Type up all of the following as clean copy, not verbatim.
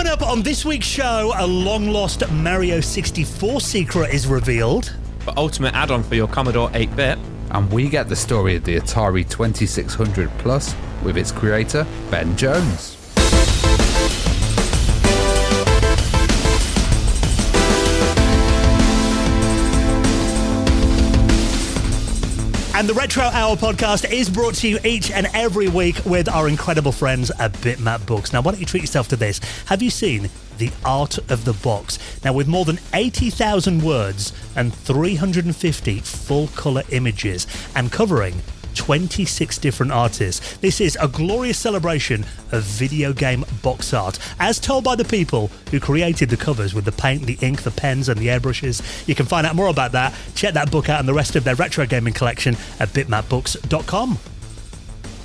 up on this week's show, a long-lost Mario 64 secret is revealed. The ultimate add-on for your Commodore 8-bit. And we get the story of the Atari 2600 Plus with its creator, Ben Jones. And the Retro Hour podcast is brought to you each and every week with our incredible friends at Bitmap Books. Now, why don't you treat yourself to this? Have you seen The Art of the Box? Now, with more than 80,000 words and 350 full-colour images and covering 26 different artists, this is a glorious celebration of video game box art, as told by the people who created the covers with the paint, the ink, the pens and the airbrushes. You can find out more about that. Check that book out and the rest of their retro gaming collection at bitmapbooks.com.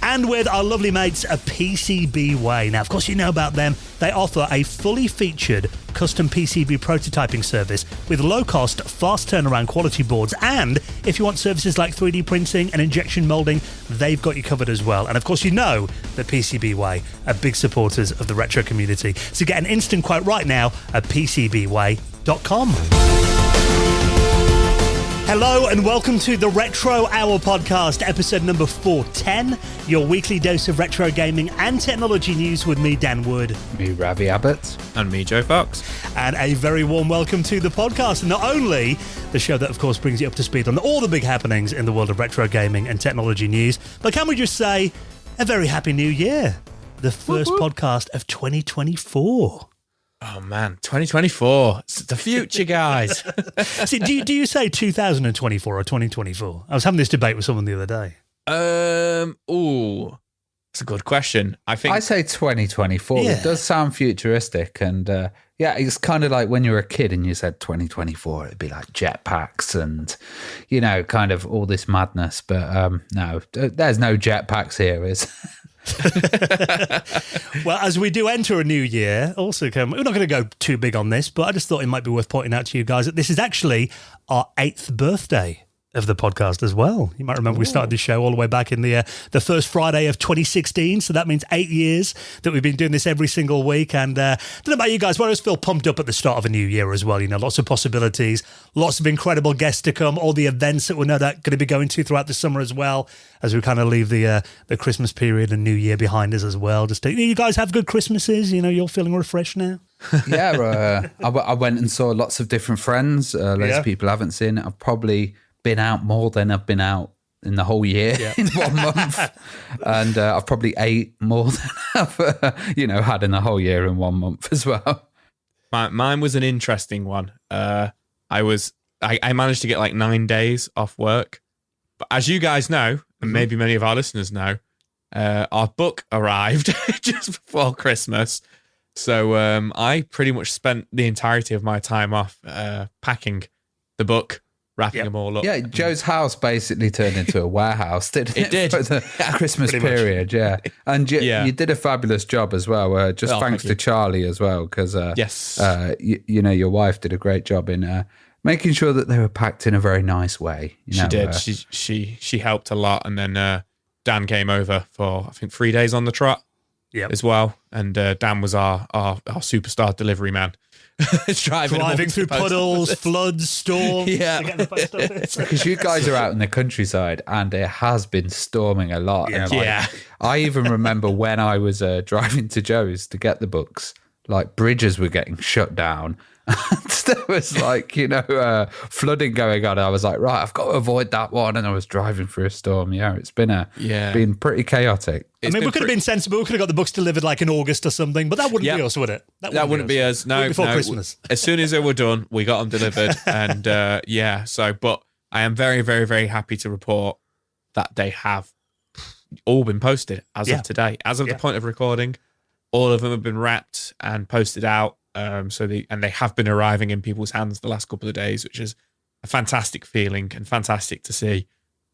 And with our lovely mates at PCBWay. Now, of course, you know about them. They offer a fully featured custom PCB prototyping service with low-cost, fast turnaround quality boards. And if you want services like 3D printing and injection molding, they've got you covered as well. And of course, you know that PCBWay are big supporters of the retro community. So get an instant quote right now at PCBWay.com. Hello and welcome to the Retro Hour podcast, episode number 410, your weekly dose of retro gaming and technology news with me, Dan Wood. Me, Ravi Abbott. And me, Joe Fox. And a very warm welcome to the podcast. And not only the show that, of course, brings you up to speed on all the big happenings in the world of retro gaming and technology news, but can we just say a very happy new year? The first podcast of 2024. Oh, man, 2024. It's the future, guys. See, do you say 2024 or 2024? I was having this debate with someone the other day. That's a good question. I say 2024. Yeah. It does sound futuristic. And yeah, it's kind of like when you were a kid and you said 2024, it'd be like jetpacks and, you know, kind of all this madness. But no, there's no jetpacks here, is Well, as we do enter a new year, we're not going to go too big on this, but I just thought it might be worth pointing out to you guys that this is actually our 8th birthday of the podcast as well. You might remember we started this show all the way back in the first Friday of 2016, so that means 8 years that we've been doing this every single week. And I don't know about you guys, but I always feel pumped up at the start of a new year as well. You know, lots of possibilities, lots of incredible guests to come, all the events that we're no doubt going to be going to throughout the summer as well, as we kind of leave the Christmas period and New Year behind us as well. Just you guys have good Christmases. You know, you're feeling refreshed now. Yeah, I went and saw lots of different friends. Loads of people I haven't seen. I've probably been out more than I've been out in the whole year in 1 month. And I've probably ate more than I've, had in the whole year in 1 month as well. Mine was an interesting one. I managed to get like 9 days off work. But as you guys know, and maybe many of our listeners know, our book arrived just before Christmas. So I pretty much spent the entirety of my time off packing the book, wrapping them all up. Yeah, Joe's house basically turned into a warehouse, didn't it? It did. For the Christmas period, yeah. And you did a fabulous job as well, thanks to Charlie as well, because yes, your wife did a great job in making sure that they were packed in a very nice way. She did. She helped a lot. And then Dan came over for, I think, 3 days on the trot as well. And Dan was our superstar delivery man. driving through puddles, floods, storms. Because you guys are out in the countryside and it has been storming a lot. Yeah. I even remember when I was driving to Joe's to get the books, like bridges were getting shut down. And there was flooding going on. I was like, right, I've got to avoid that one. And I was driving through a storm. Yeah, it's been been pretty chaotic. We could have been sensible. We could have got the books delivered like in August or something, but that wouldn't be us, would it? That wouldn't be us. No, before Christmas. As soon as they were done, we got them delivered. And but I am very, very, very happy to report that they have all been posted as of today. As of the point of recording, all of them have been wrapped and posted out. They have been arriving in people's hands the last couple of days, which is a fantastic feeling and fantastic to see.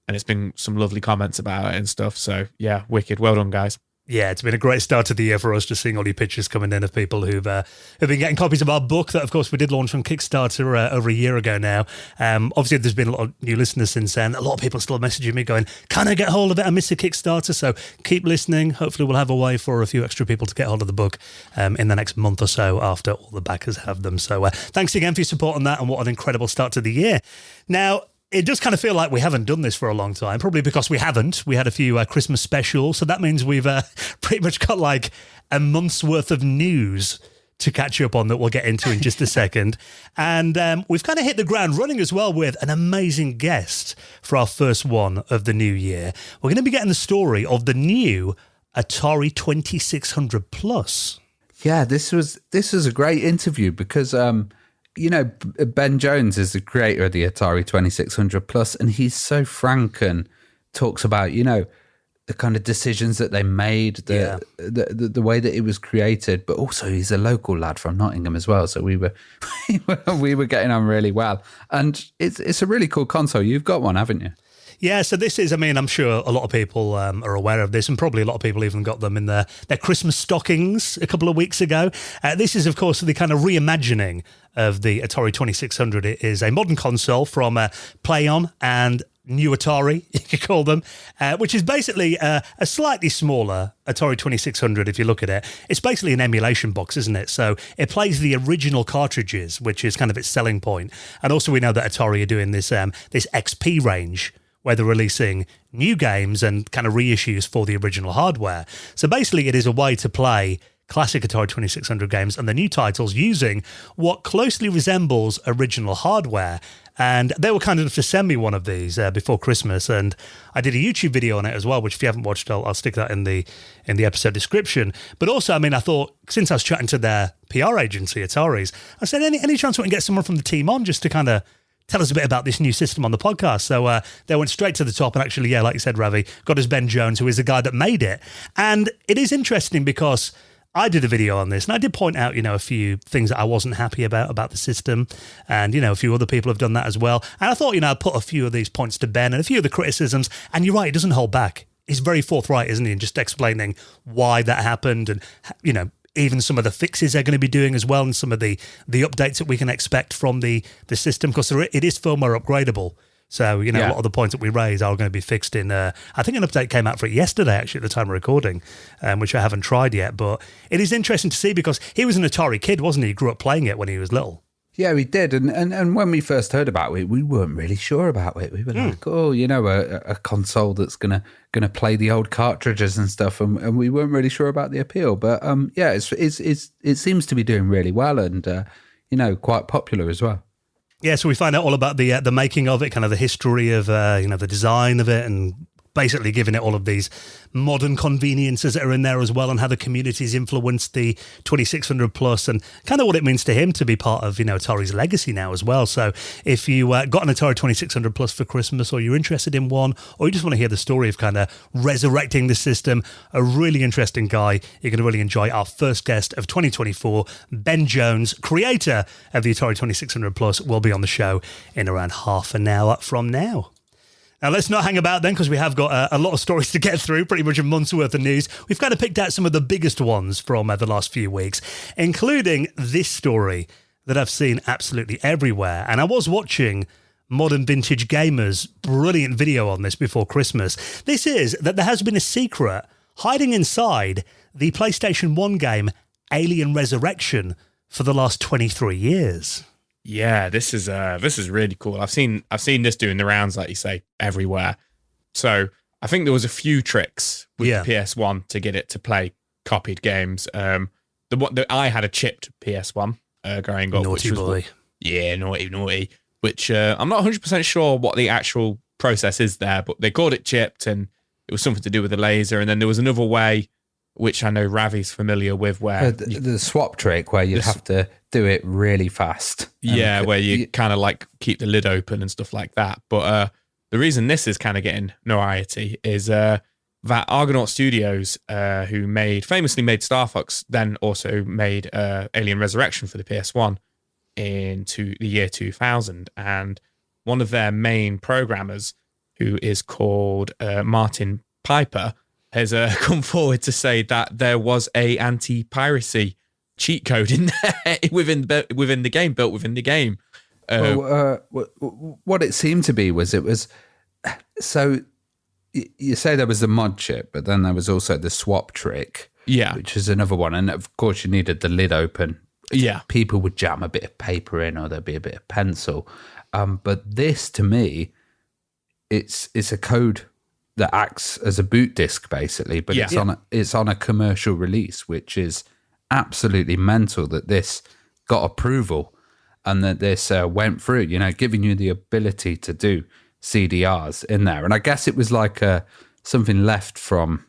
And it's been some lovely comments about it and stuff. So yeah, wicked. Well done, guys. Yeah, it's been a great start to the year for us, just seeing all your pictures coming in of people who've been getting copies of our book that, of course, we did launch on Kickstarter over a year ago now. Obviously, there's been a lot of new listeners since then. A lot of people still messaging me going, can I get hold of it? I missed a Kickstarter. So keep listening. Hopefully, we'll have a way for a few extra people to get hold of the book in the next month or so after all the backers have them. So thanks again for your support on that, and what an incredible start to the year. Now, it does kind of feel like we haven't done this for a long time, probably because we haven't. We had a few Christmas specials, so that means we've pretty much got like a month's worth of news to catch up on that we'll get into in just a second. And we've kind of hit the ground running as well with an amazing guest for our first one of the new year. We're going to be getting the story of the new Atari 2600 Plus. Yeah, this was a great interview because Ben Jones is the creator of the Atari 2600 Plus, and he's so frank and talks about, the kind of decisions that they made, the way that it was created, but also he's a local lad from Nottingham as well. So we were getting on really well. And it's a really cool console. You've got one, haven't you? Yeah, so this is, I'm sure a lot of people are aware of this, and probably a lot of people even got them in their Christmas stockings a couple of weeks ago. This is, of course, the kind of reimagining of the Atari 2600. It is a modern console from Plaion and New Atari, you could call them, which is basically a slightly smaller Atari 2600 if you look at it. It's basically an emulation box, isn't it? So it plays the original cartridges, which is kind of its selling point. And also we know that Atari are doing this XP range, where they're releasing new games and kind of reissues for the original hardware. So basically it is a way to play classic Atari 2600 games and the new titles using what closely resembles original hardware. And they were kind enough to send me one of these before Christmas, and I did a YouTube video on it as well, which if you haven't watched, I'll stick that in the episode description. But also, I thought, since I was chatting to their PR agency, Atari's, I said, any chance we can get someone from the team on just to kind of tell us a bit about this new system on the podcast? So they went straight to the top, and actually, like you said, Ravi, got us Ben Jones, who is the guy that made it. And it is interesting because I did a video on this, and I did point out, a few things that I wasn't happy about the system, and, a few other people have done that as well. And I thought, I'd put a few of these points to Ben and a few of the criticisms, and you're right, he doesn't hold back. He's very forthright, isn't he, in just explaining why that happened, and, even some of the fixes they're going to be doing as well, and some of the updates that we can expect from the system, because it is firmware upgradable. So, a lot of the points that we raise are going to be fixed in, I think an update came out for it yesterday, actually, at the time of recording, which I haven't tried yet. But it is interesting to see because he was an Atari kid, wasn't he? He grew up playing it when he was little. Yeah, we did. And when we first heard about it, we weren't really sure about it. We were like, a console that's gonna play the old cartridges and stuff, and we weren't really sure about the appeal. But it seems to be doing really well and quite popular as well. Yeah, so we find out all about the making of it, kind of the history of the design of it, and basically giving it all of these modern conveniences that are in there as well, and how the community's influenced the 2600 Plus, and kind of what it means to him to be part of Atari's legacy now as well. So if you got an Atari 2600 Plus for Christmas, or you're interested in one, or you just want to hear the story of kind of resurrecting the system, a really interesting guy. You're going to really enjoy our first guest of 2024, Ben Jones, creator of the Atari 2600 Plus, will be on the show in around half an hour from now. Now, let's not hang about then, because we have got a lot of stories to get through, pretty much a month's worth of news. We've kind of picked out some of the biggest ones from the last few weeks, including this story that I've seen absolutely everywhere. And I was watching Modern Vintage Gamer's brilliant video on this before Christmas. This is that there has been a secret hiding inside the PlayStation 1 game Alien Resurrection for the last 23 years. Yeah, this is really cool. I've seen this doing the rounds, like you say, everywhere. So I think there was a few tricks with the PS1 to get it to play copied games. I had a chipped PS1 growing up. Naughty boy. Naughty. Which I'm not 100% sure what the actual process is there, but they called it chipped, and it was something to do with the laser. And then there was another way, which I know Ravi's familiar with, where the swap trick where you'd have to do it really fast. Yeah, where you kind of like keep the lid open and stuff like that. But the reason this is kind of getting notoriety is that Argonaut Studios, who famously made Star Fox, then also made Alien Resurrection for the PS1 into the year 2000. And one of their main programmers, who is called Martin Piper, has come forward to say that there was a anti-piracy cheat code in there within the game, built within the game. What it seemed to be was so you say there was the mod chip, but then there was also the swap trick, which is another one, and of course you needed the lid open. Yeah, people would jam a bit of paper in, or there'd be a bit of pencil. But this, to me, it's a code that acts as a boot disk basically, but it's on a commercial release, which is absolutely mental that this got approval and that this went through. Giving you the ability to do CDRs in there, and I guess it was like something left from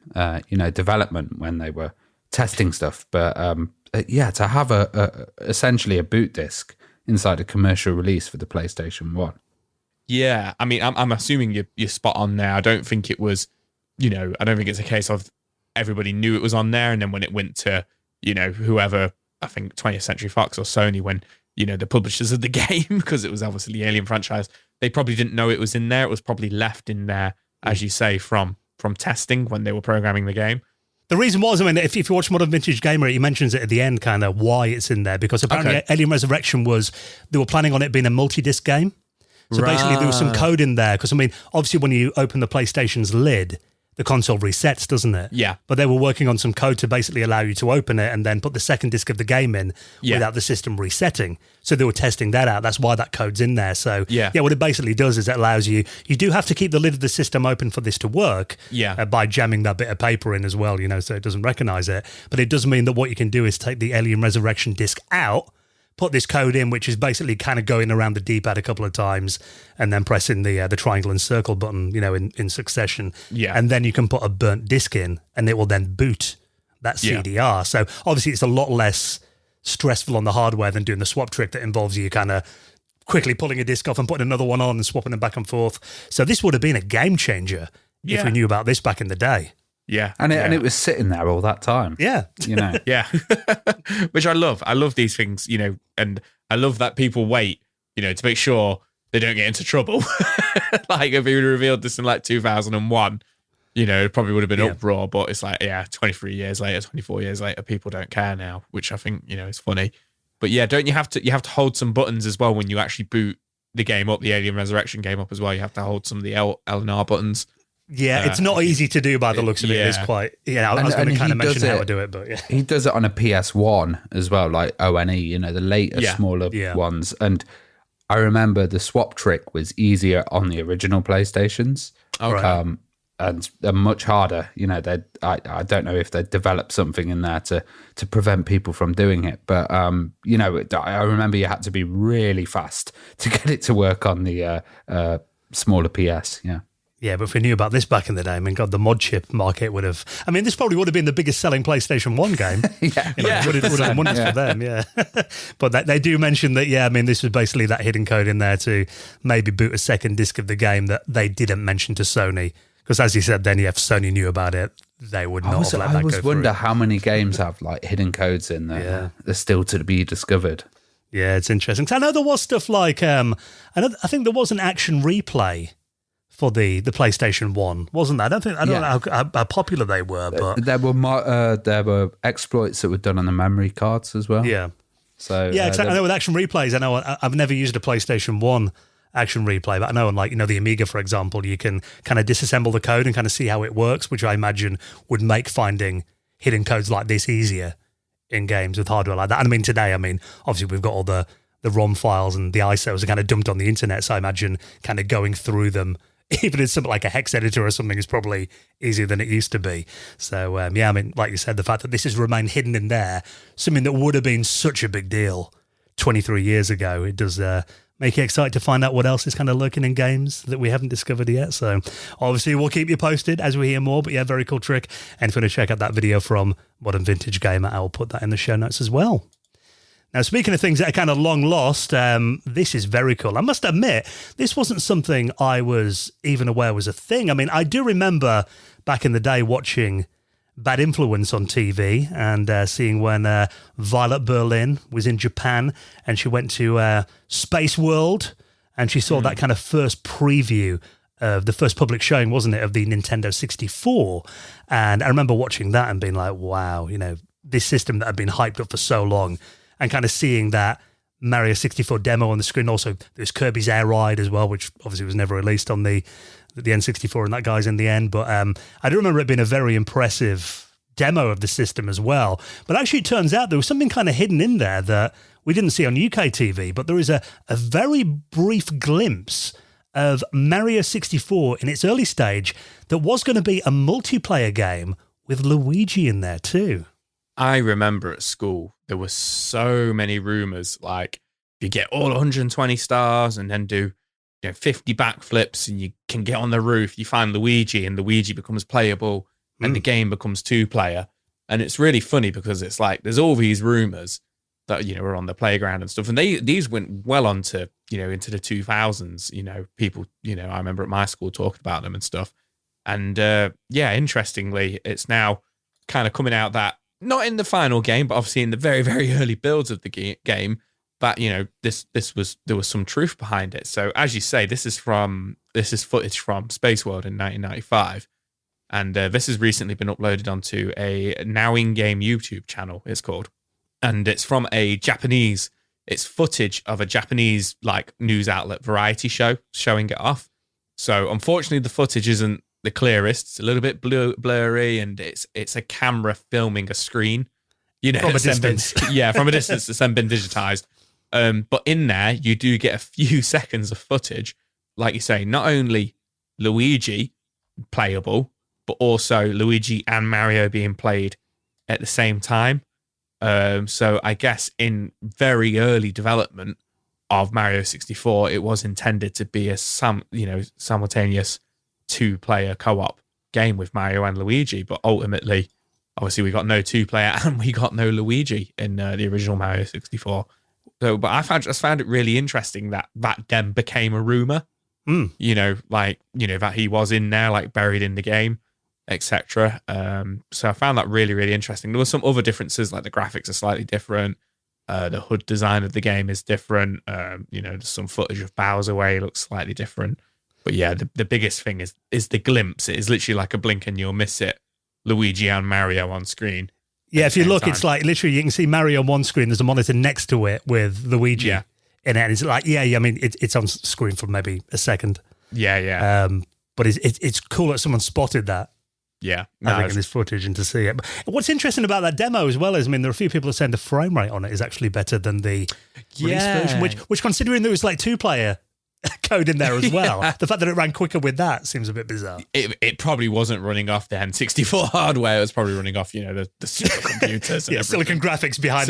development when they were testing stuff, but. To have essentially a boot disk inside a commercial release for the PlayStation 1. Yeah, I mean, I'm assuming you're spot on there. I don't think it was, I don't think it's a case of everybody knew it was on there, and then when it went to, whoever, I think 20th Century Fox or Sony, when, the publishers of the game, because it was obviously the Alien franchise, they probably didn't know it was in there. It was probably left in there, as you say, from testing when they were programming the game. The reason was, if you watch Modern Vintage Gamer, he mentions it at the end, kind of why it's in there, because apparently Alien Resurrection they were planning on it being a multi-disc game. So basically there was some code in there, because obviously when you open the PlayStation's lid, the console resets, doesn't it? Yeah. But they were working on some code to basically allow you to open it and then put the second disc of the game in without the system resetting. So they were testing that out. That's why that code's in there. So what it basically does is it allows you do have to keep the lid of the system open for this to work by jamming that bit of paper in as well, so it doesn't recognize it. But it does mean that what you can do is take the Alien Resurrection disc out, put this code in, which is basically kind of going around the D-pad a couple of times and then pressing the triangle and circle button, in succession. Yeah. And then you can put a burnt disc in and it will then boot that CDR. So obviously it's a lot less stressful on the hardware than doing the swap trick that involves you kind of quickly pulling a disc off and putting another one on and swapping them back and forth. So this would have been a game changer if we knew about this back in the day. Yeah. And it was sitting there all that time. Yeah. Yeah. Which I love. I love these things, and I love that people wait, to make sure they don't get into trouble. Like if we revealed this in 2001, it probably would have been uproar, but it's 23 years later, 24 years later, people don't care now, which I think, is funny. But don't you have to hold some buttons as well when you actually boot the game up, the Alien Resurrection game up as well. You have to hold some of the L and R buttons. Yeah, it's not easy to do by the looks of it. It's quite, I was going to kind of mention how to do it, but He does it on a PS1 as well, like ONE, the later, smaller ones. And I remember the swap trick was easier on the original PlayStations. Okay. And they're much harder. I don't know if they developed something in there to prevent people from doing it. But, I remember you had to be really fast to get it to work on the smaller PS, Yeah, but if we knew about this back in the day, God, the mod chip market would have... this probably would have been the biggest selling PlayStation 1 game. Would have done wonders for them, But they do mention that, this was basically that hidden code in there to maybe boot a second disc of the game that they didn't mention to Sony. Because as you said, then if Sony knew about it, they would not have let that go through. I always wonder how many games have hidden codes in there. Yeah. They're still to be discovered. Yeah, it's interesting. Because I know there was stuff like... I think there was an action replay for the PlayStation 1, wasn't there? I don't know how popular they were, but there were exploits that were done on the memory cards as well. Yeah. So I know with action replays, I've never used a PlayStation 1 action replay, but I know on the Amiga, for example, you can kind of disassemble the code and kind of see how it works, which I imagine would make finding hidden codes like this easier in games with hardware like that. And today, obviously we've got all the ROM files and the ISOs are kind of dumped on the internet, so I imagine kind of going through them, even in something like a hex editor or something, is probably easier than it used to be. So, like you said, the fact that this has remained hidden in there, something that would have been such a big deal 23 years ago, it does make you excited to find out what else is kind of lurking in games that we haven't discovered yet. So, obviously, we'll keep you posted as we hear more, but very cool trick. And if you want to check out that video from Modern Vintage Gamer, I'll put that in the show notes as well. Now, speaking of things that are kind of long lost, this is very cool. I must admit, this wasn't something I was even aware was a thing. I do remember back in the day watching Bad Influence on TV and seeing when Violet Berlin was in Japan and she went to Space World and she saw that kind of first preview the first public showing, wasn't it, of the Nintendo 64? And I remember watching that and being like, wow, this system that had been hyped up for so long, and kind of seeing that Mario 64 demo on the screen. Also, there's Kirby's Air Ride as well, which obviously was never released on the N64 and that guy's in the end. But I do remember it being a very impressive demo of the system as well. But actually, it turns out there was something kind of hidden in there that we didn't see on UK TV, but there is a very brief glimpse of Mario 64 in its early stage that was going to be a multiplayer game with Luigi in there too. I remember at school, there were so many rumors, like you get all 120 stars and then do 50 backflips and you can get on the roof, you find Luigi and Luigi becomes playable and the game becomes 2-player. And it's really funny because it's like, there's all these rumors that, are on the playground and stuff. And these went well onto, into the 2000s, people, I remember at my school talking about them and stuff. And interestingly, it's now kind of coming out that, not in the final game, but obviously in the very, very early builds of the game, that there was some truth behind it. So as you say, this is footage from Space World in 1995, and this has recently been uploaded onto a Now In Game YouTube channel. It's called, and it's from it's footage of a Japanese news outlet variety show showing it off. So unfortunately, the footage isn't the clearest. It's a little bit blurry, and it's a camera filming a screen, from a distance. From a distance that's then been digitized. But in there, you do get a few seconds of footage, like you say, not only Luigi playable, but also Luigi and Mario being played at the same time. So I guess in very early development of Mario 64, it was intended to be a simultaneous 2-player co-op game with Mario and Luigi, but ultimately, obviously, we got no 2-player and we got no Luigi in the original Mario 64. So, but I just found it really interesting that then became a rumor. That he was in there, buried in the game, etc. So I found that really, really interesting. There were some other differences, like the graphics are slightly different. The HUD design of the game is different. There's some footage of Bowser where he looks slightly different. But yeah, the biggest thing is the glimpse. It is literally like a blink and you'll miss it. Luigi and Mario on screen. Yeah, if you look, it's like literally you can see Mario on one screen. There's a monitor next to it with Luigi in it. And it's like, I mean, it's on screen for maybe a second. Yeah. But it's cool that someone spotted that. Yeah. I think in this footage and to see it. But what's interesting about that demo as well is, I mean, there are a few people that saying the frame rate on it is actually better than the release version, which considering there was 2-player code in there as well. The fact that it ran quicker with that seems a bit bizarre. It probably wasn't running off the N64 hardware. It was probably running off, the supercomputers. And silicon graphics behind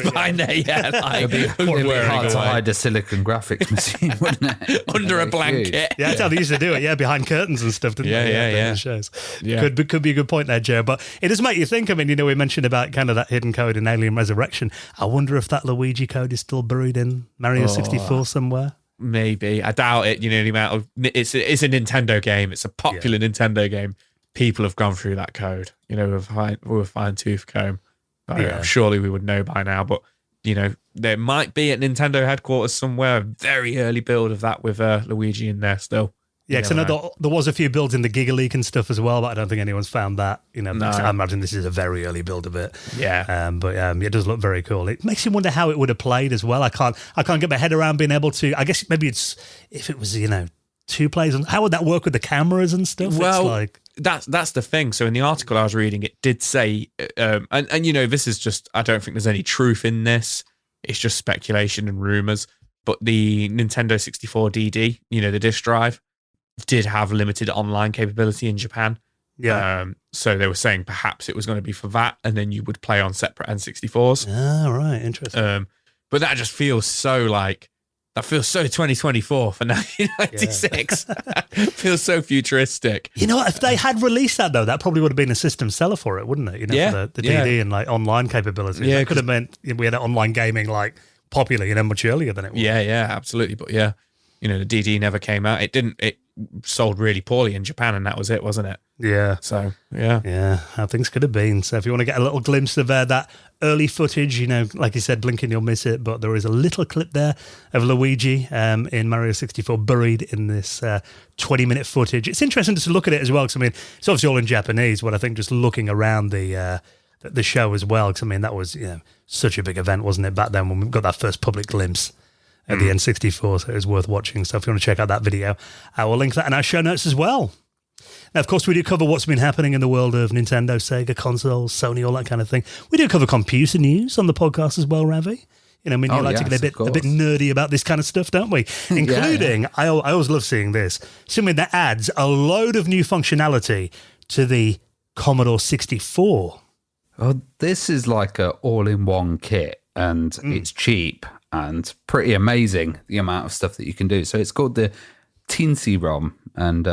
behind there. Yeah, it'd be hard to hide a silicon graphics machine, wouldn't it? Under a blanket. Yeah, that's how they used to do it. Yeah, behind curtains and stuff. Didn't they? Yeah. Shows. Yeah. Could be a good point there, Joe. But it does make you think. I mean, we mentioned about kind of that hidden code in Alien Resurrection. I wonder if that Luigi code is still buried in Mario 64 somewhere. Maybe. I doubt it. The amount of it's a Nintendo game. It's a popular Nintendo game. People have gone through that code, with a fine tooth comb. Surely we would know by now, but there might be at Nintendo headquarters somewhere a very early build of that with Luigi in there still. Yeah, because I know there was a few builds in the Giga Leak and stuff as well, but I don't think anyone's found that. No. I imagine this is a very early build of it. Yeah. But it does look very cool. It makes you wonder how it would have played as well. I can't get my head around being able to. I guess maybe it's if it was 2 players. How would that work with the cameras and stuff? Well, that's the thing. So in the article I was reading, it did say, and this is just, I don't think there's any truth in this. It's just speculation and rumors. But the Nintendo 64 DD, the disc drive, did have limited online capability in Japan. Yeah. So they were saying perhaps it was going to be for that, and then you would play on separate N64s. Ah, right. Interesting. But that just feels so 2024 for 1996. Feels so futuristic. If they had released that though, that probably would have been a system seller for it, wouldn't it? For the DD and online capability. Yeah, it could have meant we had online gaming popular, much earlier than it was. Yeah, absolutely. But yeah. the DD never came out. It sold really poorly in Japan, and that was it, wasn't it? Yeah. So, yeah. Yeah, how things could have been. So if you want to get a little glimpse of that early footage, like you said, blinking, you'll miss it. But there is a little clip there of Luigi in Mario 64 buried in this 20-minute footage. It's interesting to look at it as well, because, it's obviously all in Japanese, but I think just looking around the show as well, because, that was such a big event, wasn't it, back then when we got that first public glimpse at the N64, so it was worth watching. So if you want to check out that video, I will link that in our show notes as well. Now, of course, we do cover what's been happening in the world of Nintendo, Sega, consoles, Sony, all that kind of thing. We do cover computer news on the podcast as well, Ravi. You like to get a bit nerdy about this kind of stuff, don't we? Including, I always love seeing this, something that adds a load of new functionality to the Commodore 64. Well, this is like an all-in-one kit, and it's cheap and pretty amazing, the amount of stuff that you can do. So it's called the Teensy ROM, and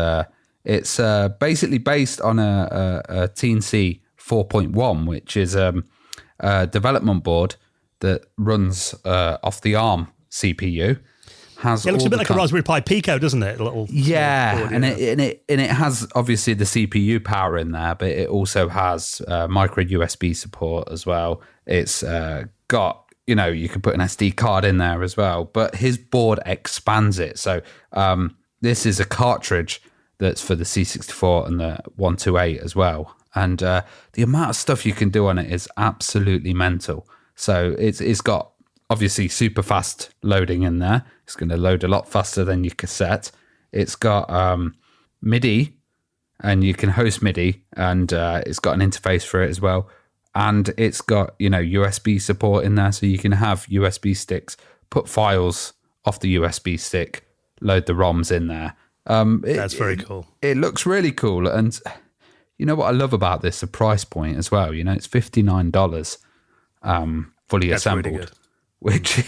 it's basically based on a Teensy 4.1, which is a development board that runs off the ARM CPU. It looks a bit like a Raspberry Pi Pico, doesn't it? Board, and it has obviously the CPU power in there, but it also has micro USB support as well. It's got, you can put an SD card in there as well, but his board expands it. So this is a cartridge that's for the C64 and the 128 as well. And the amount of stuff you can do on it is absolutely mental. So it's got obviously super fast loading in there. It's going to load a lot faster than your cassette. It's got MIDI, and you can host MIDI, and it's got an interface for it as well. And it's got, USB support in there, so you can have USB sticks, put files off the USB stick, load the ROMs in there. That's very cool. It looks really cool. And you know what I love about this? The price point as well. It's $59 fully That's assembled. really good. Which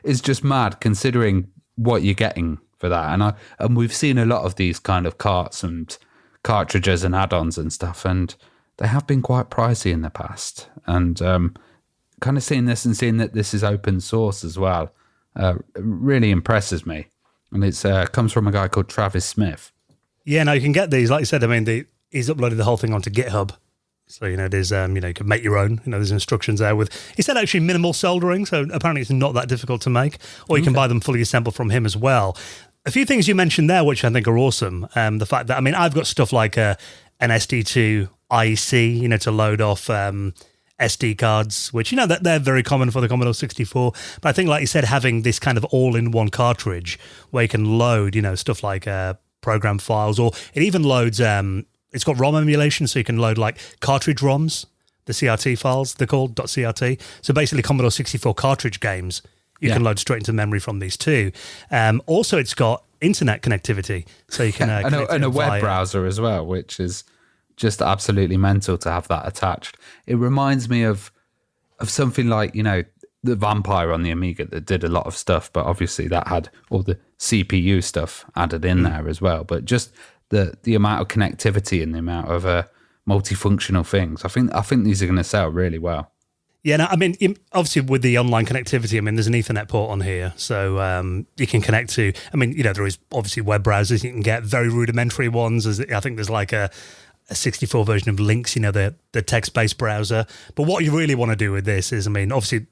is just mad considering what you're getting for that. And we've seen a lot of these kind of carts and cartridges and add-ons and stuff, and they have been quite pricey in the past. And kind of seeing this and seeing that this is open source as well really impresses me. And it's comes from a guy called Travis Smith. Yeah, no, you can get these. Like you said, he's uploaded the whole thing onto GitHub. So, there's, you can make your own. There's instructions there with, he said actually minimal soldering. So apparently it's not that difficult to make. Or you can buy them fully assembled from him as well. A few things you mentioned there, which I think are awesome. The fact that, I've got stuff like an SD2 IEC, to load off SD cards, which, that they're very common for the Commodore 64. But I think, like you said, having this kind of all-in-one cartridge where you can load, stuff like program files, or it even loads... it's got ROM emulation, so you can load like cartridge ROMs, the CRT files, they're called .crt. So basically Commodore 64 cartridge games, you can load straight into memory from these too. Also, it's got internet connectivity, so you can... and a web browser as well, which is just absolutely mental to have that attached. It reminds me of something like, the Vampire on the Amiga that did a lot of stuff, but obviously that had all the CPU stuff added in there as well. But just... the amount of connectivity and the amount of multifunctional things. I think these are going to sell really well. Yeah, no, obviously with the online connectivity, there's an Ethernet port on here, so you can connect to. There is obviously web browsers you can get, very rudimentary ones. I think there's like a 64 version of Lynx, the text-based browser. But what you really want to do with this is, obviously,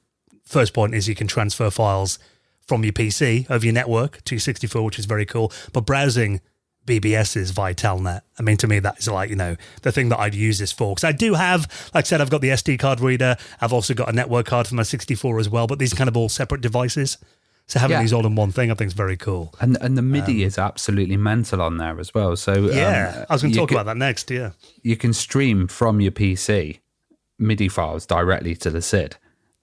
first point is you can transfer files from your PC over your network to your 64, which is very cool. But browsing BBS's via Telnet. To me, that is like, the thing that I'd use this for. Because I do have, like I said, I've got the SD card reader. I've also got a network card for my 64 as well, but these are kind of all separate devices. So having these all in one thing, I think is very cool. And the MIDI is absolutely mental on there as well. So I was going to talk about that next, yeah. You can stream from your PC MIDI files directly to the SID.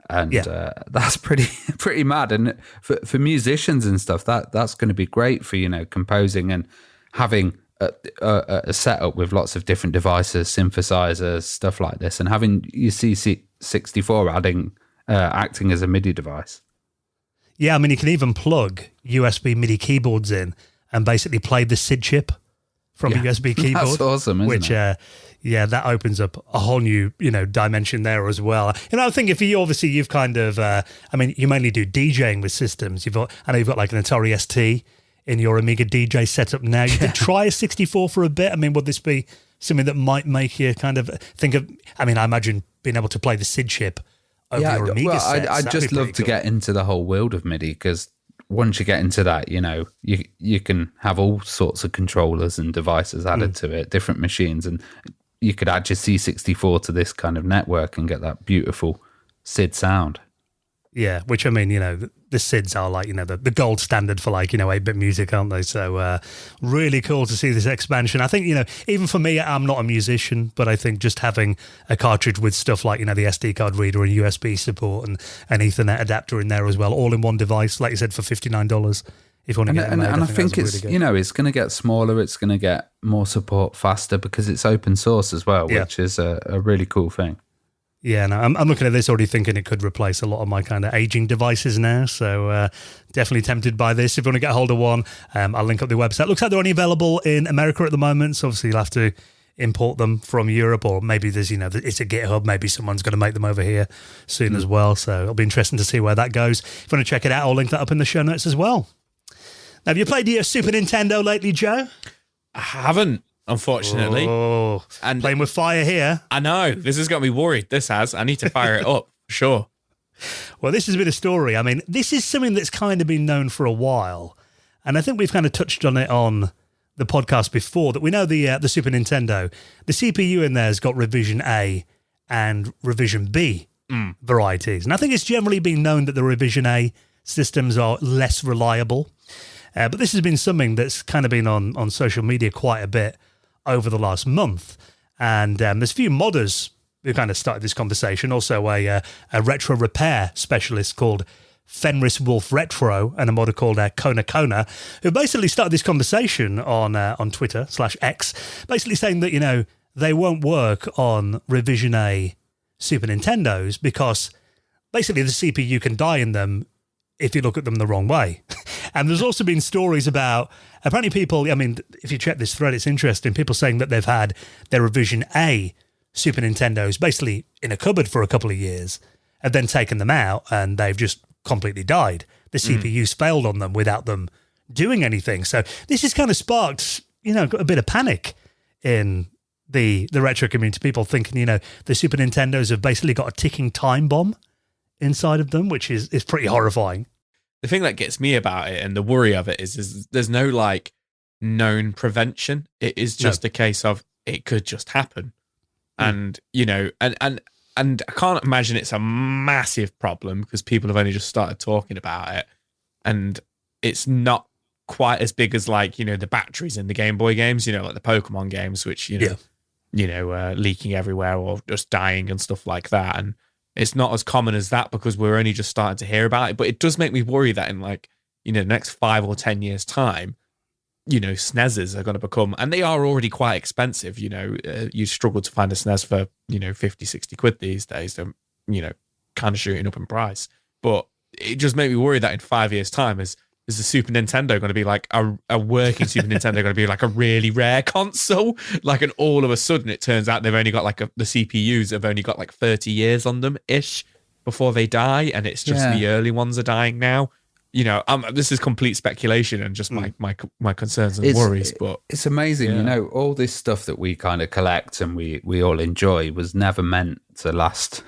And that's pretty mad. And for musicians and stuff, that's going to be great for, composing and having a setup with lots of different devices, synthesizers, stuff like this, and having your C64 acting as a MIDI device. Yeah, you can even plug USB MIDI keyboards in and basically play the SID chip from a USB keyboard. That's awesome, isn't it? That opens up a whole new, dimension there as well. I think if you've kind of, you mainly do DJing with systems. I know you've got like an Atari ST in your Amiga DJ setup now. You did try a 64 for a bit. I mean, would this be something that might make you kind of think of, I mean, I imagine being able to play the SID chip over your Amiga sets. I'd just love to get into the whole world of MIDI, because once you get into that, you know, you can have all sorts of controllers and devices added to it, different machines, and you could add your C64 to this kind of network and get that beautiful SID sound. Yeah, which, I mean, you know, the SIDs are like, you know, the gold standard for, like, you know, 8-bit music, aren't they? So really cool to see this expansion. I think, you know, even for me, I'm not a musician, but I think just having a cartridge with stuff like, you know, the SD card reader and USB support and an Ethernet adapter in there as well, all in one device, like you said, for $59. If you want to get it made, and I think it's, really, you know, it's going to get smaller, it's going to get more support faster because it's open source as well, which is a really cool thing. Yeah, no, I'm looking at this already thinking it could replace a lot of my kind of aging devices now. So definitely tempted by this. If you want to get hold of one, I'll link up the website. Looks like they're only available in America at the moment. So obviously you'll have to import them from Europe, or maybe there's, you know, it's a GitHub. Maybe someone's going to make them over here soon as well. So it'll be interesting to see where that goes. If you want to check it out, I'll link that up in the show notes as well. Now, have you played your Super Nintendo lately, Joe? I haven't. Unfortunately. Oh, and playing with fire here. I know. This has got me worried. This has. I need to fire it up, for sure. Well, this has been a story. I mean, this is something that's kind of been known for a while. And I think we've kind of touched on it on the podcast before, that we know the Super Nintendo, the CPU in there has got revision A and revision B varieties. And I think it's generally been known that the revision A systems are less reliable. But this has been something that's kind of been on social media quite a bit over the last month. And there's a few modders who kind of started this conversation. Also a retro repair specialist called Fenris Wolf Retro and a modder called Kona, who basically started this conversation on Twitter /X, basically saying that, you know, they won't work on revision A Super Nintendos because basically the CPU can die in them if you look at them the wrong way. And there's also been stories about, apparently people, I mean, if you check this thread, it's interesting, people saying that they've had their revision A Super Nintendos basically in a cupboard for a couple of years and then taken them out and they've just completely died. The CPU's failed on them without them doing anything. So this has kind of sparked, you know, a bit of panic in the retro community. People thinking, you know, the Super Nintendos have basically got a ticking time bomb inside of them, which is pretty horrifying. The thing that gets me about it and the worry of it is there's no like known prevention. It is just a case of it could just happen. And, you know, and I can't imagine it's a massive problem because people have only just started talking about it. And it's not quite as big as like, you know, the batteries in the Game Boy games, you know, like the Pokemon games, which, you know, leaking everywhere or just dying and stuff like that. And it's not as common as that because we're only just starting to hear about it. But it does make me worry that in like, you know, the next 5 or 10 years time, you know, SNESes are going to become, and they are already quite expensive. You know, you struggle to find a SNES for, you know, 50, 60 quid these days. They're, you know, kind of shooting up in price. But it just made me worry that in 5 years time is the Super Nintendo going to be like a working Super Nintendo going to be like a really rare console? Like, and all of a sudden it turns out they've only got like the CPUs have only got like 30 years on them ish before they die. And it's just the early ones are dying now. You know, this is complete speculation and just my concerns and worries. But it's amazing, you know, all this stuff that we kind of collect and we all enjoy was never meant to last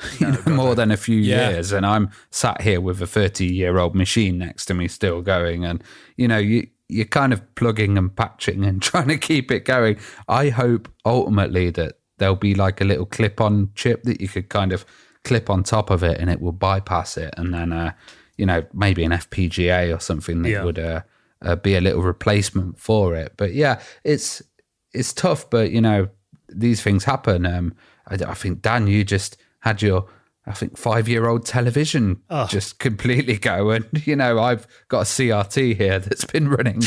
more than a few years. And I'm sat here with a 30-year-old machine next to me still going. And, you know, you're kind of plugging and patching and trying to keep it going. I hope ultimately that there'll be like a little clip-on chip that you could kind of clip on top of it and it will bypass it. And then, you know, maybe an FPGA or something that would be a little replacement for it. But yeah, it's tough, but, you know, these things happen. I think, Dan, you just had your, 5-year-old television just completely go. And, you know, I've got a CRT here that's been running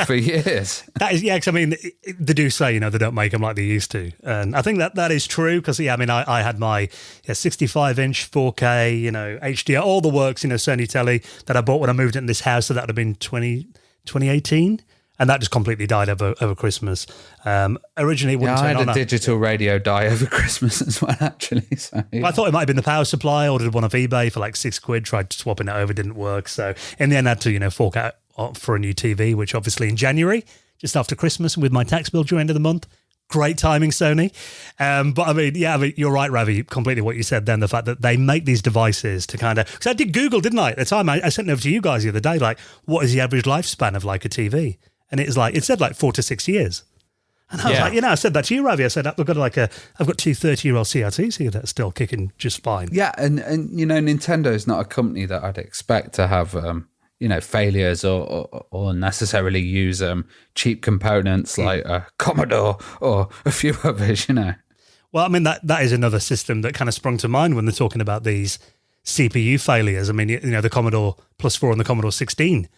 for years. That is, because I mean, they do say, you know, they don't make them like they used to. And I think that is true because, I mean, I had my 65-inch 4K, you know, HDR, all the works, you know, Sony telly that I bought when I moved into this house. So that would have been 2018. And that just completely died over Christmas. Originally, it wouldn't turn on. I had a digital radio die over Christmas as well, actually. So, yeah. I thought it might have been the power supply. I ordered one off eBay for like £6. Tried swapping it over, didn't work. So in the end, I had to, you know, fork out for a new TV, which obviously in January, just after Christmas, and with my tax bill due end of the month. Great timing, Sony. But I mean, you're right, Ravi, completely what you said then, the fact that they make these devices to kind of, because I did Google, didn't I? At the time, I sent it over to you guys the other day, like, what is the average lifespan of like a TV? And it said like 4 to 6 years. And I was like, I said that to you, Ravi. I said, I've got two 30-year-old CRTs here that are still kicking just fine. Yeah, and Nintendo is not a company that I'd expect to have failures or necessarily use cheap components like a Commodore or a few others, Well, I mean, that is another system that kind of sprung to mind when they're talking about these CPU failures. I mean, the Commodore Plus 4 and the Commodore 16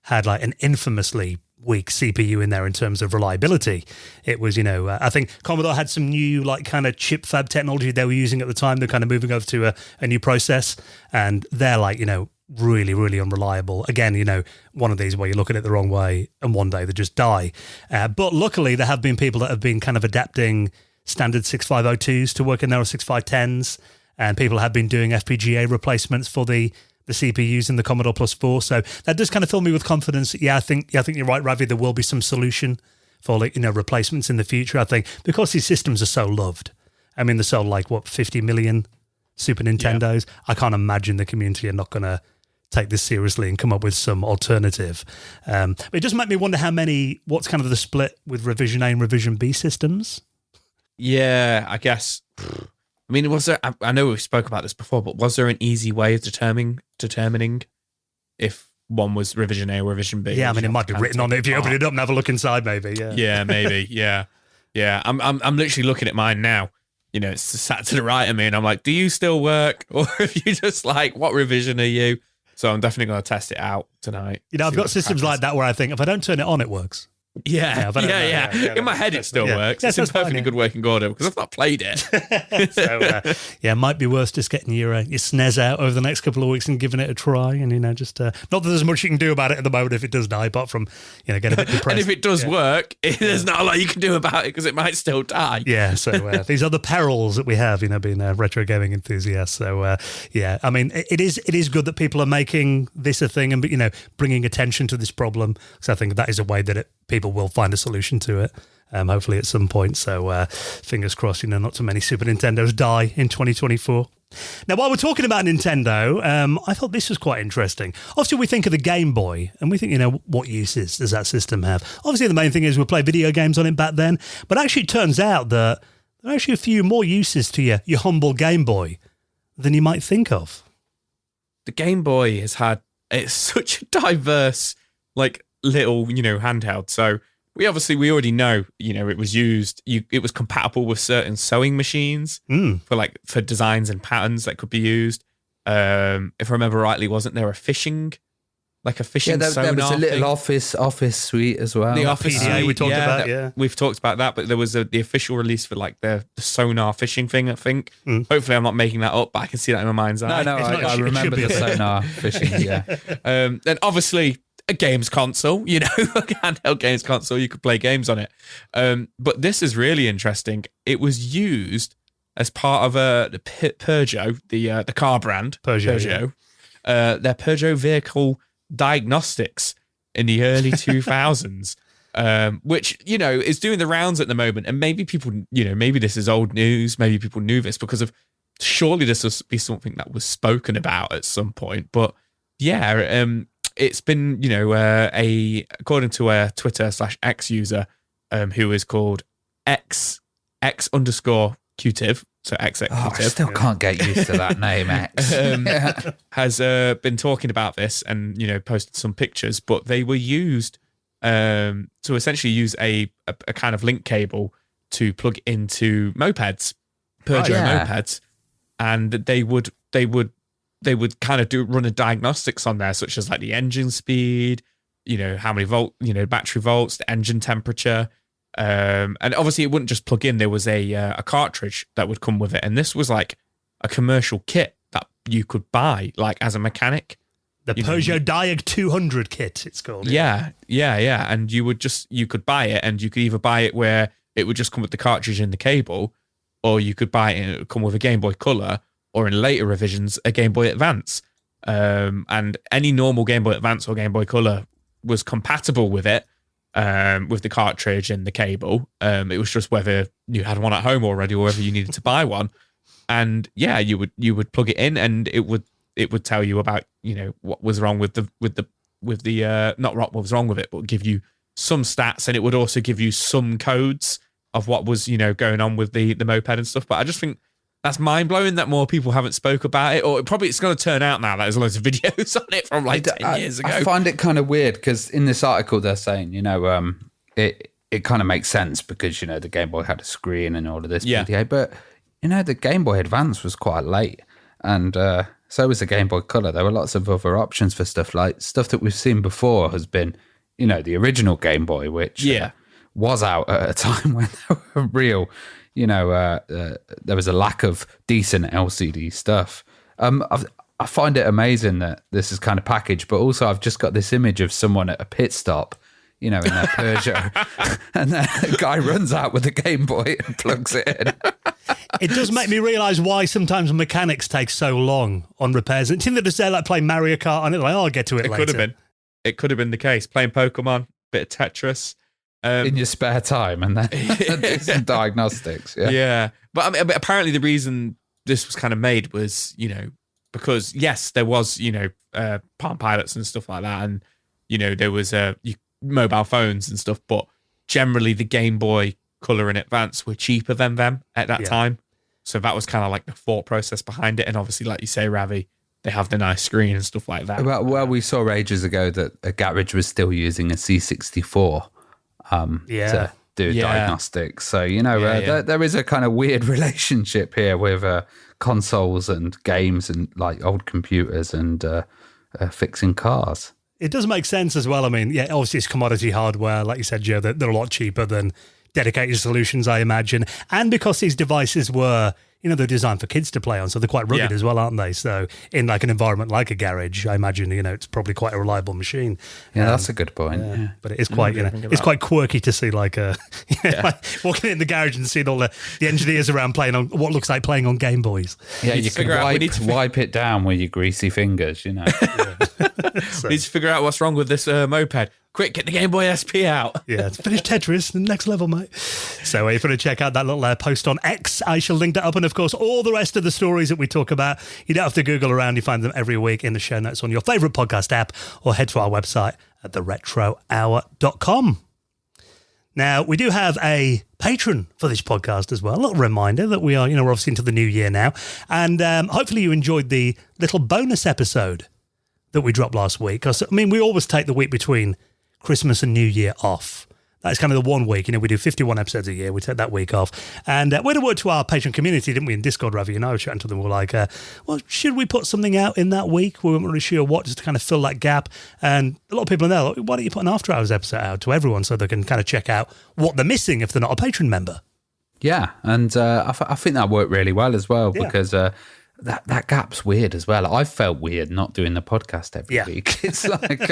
had like an infamously weak CPU in there in terms of reliability. It was, I think Commodore had some new like kind of chip fab technology they were using at the time. They're kind of moving over to a new process, and they're like, really, really unreliable. Again, one of these where you look at it the wrong way and one day they just die. But luckily, there have been people that have been kind of adapting standard 6502s to work in there, or 6510s, and people have been doing FPGA replacements for the CPUs in the Commodore Plus 4. So that does kind of fill me with confidence. I think you're right, Ravi. There will be some solution for replacements in the future. I think because these systems are so loved. I mean, they're sold like 50 million Super Nintendos. Yeah. I can't imagine the community are not going to take this seriously and come up with some alternative. But it does make me wonder what's kind of the split with Revision A and Revision B systems? Yeah, I guess. I mean, was there? I know we spoke about this before, but was there an easy way of determining if one was Revision A or Revision B? Yeah, I mean, it might be written on it if you open it up and have a look inside, maybe. Yeah, yeah, maybe. Yeah. I'm literally looking at mine now. It's sat to the right of me, and I'm like, do you still work, or are you just like, what revision are you? So I'm definitely going to test it out tonight. I've got systems like that where I think if I don't turn it on, it works. Yeah. In my head, it still works. It's in perfectly good working order because I've not played it. So, it might be worth just getting your SNES out over the next couple of weeks and giving it a try. And, just not that there's much you can do about it at the moment if it does die, apart from, get a bit depressed. And if it does work, there's not a lot you can do about it because it might still die. Yeah. So these are the perils that we have, being a retro gaming enthusiast. So, I mean, it is good that people are making this a thing and, bringing attention to this problem. So I think that is a way that people will find a solution to it, hopefully at some point. So fingers crossed, not too many Super Nintendos die in 2024. Now, while we're talking about Nintendo, I thought this was quite interesting. Obviously, we think of the Game Boy, and we think, what uses does that system have? Obviously, the main thing is we play video games on it back then, but actually it turns out that there are actually a few more uses to your humble Game Boy than you might think of. The Game Boy it's such a diverse, little, handheld. So we already know, it was used, it was compatible with certain sewing machines for designs and patterns that could be used. If I remember rightly, wasn't there a fishing sonar? There was a little office suite as well. The office suite we talked about, we've talked about that, but there was the official release for the sonar fishing thing, I think. Hopefully I'm not making that up, but I can see that in my mind's eye. No, I remember the sonar fishing, yeah. Then obviously a games console, a handheld games console, you could play games on it. But this is really interesting. It was used as part of the Peugeot, the car brand, Peugeot. Their Peugeot vehicle diagnostics in the early 2000s, which, is doing the rounds at the moment. And maybe people, maybe this is old news. Maybe people knew this surely this will be something that was spoken about at some point. But yeah, it's been, according to a Twitter/X user, who is called X_Cutive, so XX. I still can't get used to that name, X. Has been talking about this and, posted some pictures, but they were used to essentially use a kind of link cable to plug into mopeds, Peugeot mopeds, and they would kind of run a diagnostics on there, such as the engine speed, how many battery volts, the engine temperature. And obviously it wouldn't just plug in. There was a cartridge that would come with it. And this was a commercial kit that you could buy, as a mechanic. The Peugeot Diag 200 kit, it's called. Yeah. And you could buy it, and you could either buy it where it would just come with the cartridge and the cable, or you could buy it and it would come with a Game Boy Color, or in later revisions, a Game Boy Advance. And any normal Game Boy Advance or Game Boy Color was compatible with it, with the cartridge and the cable. It was just whether you had one at home already or whether you needed to buy one. And yeah, you would plug it in, and it would tell you about, you know, what was wrong with the not what was wrong with it, but give you some stats, and it would also give you some codes of what was, you know, going on with the moped and stuff. But I just think that's mind blowing that more people haven't spoke about it, or probably it's going to turn out now that there's loads of videos on it from like 10 years ago. I find it kind of weird because in this article they're saying, you know, it kind of makes sense because, you know, the Game Boy had a screen and all of this PDA, but you know, the Game Boy Advance was quite late, and so was the Game Boy Color. There were lots of other options for stuff that we've seen before has been, you know, the original Game Boy, which was out at a time when there were real, you know, there was a lack of decent LCD stuff. I find it amazing that this is kind of packaged, but also I've just got this image of someone at a pit stop, you know, in their Peugeot, and then a guy runs out with a Game Boy and plugs it in. It does make me realise why sometimes mechanics take so long on repairs. It seemed that they're like playing Mario Kart on it, like, I'll get to it later. It could have been the case. Playing Pokemon, bit of Tetris. In your spare time, and then do some diagnostics. Yeah. But I mean, apparently the reason this was kind of made was, you know, because yes, there was, you know, Palm Pilots and stuff like that, and you know, there was mobile phones and stuff, but generally the Game Boy Color and Advance were cheaper than them at that time. So that was kind of like the thought process behind it. And obviously, like you say, Ravi, they have the nice screen and stuff like that. Well, we saw ages ago that a garage was still using a C64 to do diagnostics. So, you know, there is a kind of weird relationship here with consoles and games and like old computers and fixing cars. It does make sense as well. I mean, yeah, obviously it's commodity hardware. Like you said, Joe, they're a lot cheaper than dedicated solutions, I imagine. And because these devices were, you know, they're designed for kids to play on, so they're quite rugged as well, aren't they? So in like an environment like a garage, I imagine, you know, it's probably quite a reliable machine. Yeah, that's a good point. Yeah. But it is quite, you know, it's quite quirky to see like like walking in the garage and seeing all the engineers around playing on what looks like playing on Game Boys. Yeah, you can wipe it down with your greasy fingers, you know. We need to figure out what's wrong with this moped. Quick, get the Game Boy SP out. Yeah, finish Tetris, the next level, mate. So if you want to check out that little post on X, I shall link that up. And of course, all the rest of the stories that we talk about, you don't have to Google around. You find them every week in the show notes on your favourite podcast app, or head to our website at theretrohour.com. Now, we do have a patron for this podcast as well. A little reminder that we are, you know, we're obviously into the new year now. And hopefully you enjoyed the little bonus episode that we dropped last week. Because, I mean, we always take the week between Christmas and New Year off. That's kind of the 1 week. You know, we do 51 episodes a year. We take that week off. And we had a word to our Patreon community, didn't we, in Discord, Ravi? And I was chatting to them. We're like, well, should we put something out in that week? We weren't really sure what, just to kind of fill that gap. And a lot of people in there, like, why don't you put an After Hours episode out to everyone so they can kind of check out what they're missing if they're not a patron member? Yeah, and I think that worked really well as well, because that gap's weird as well. I felt weird not doing the podcast every week. It's like,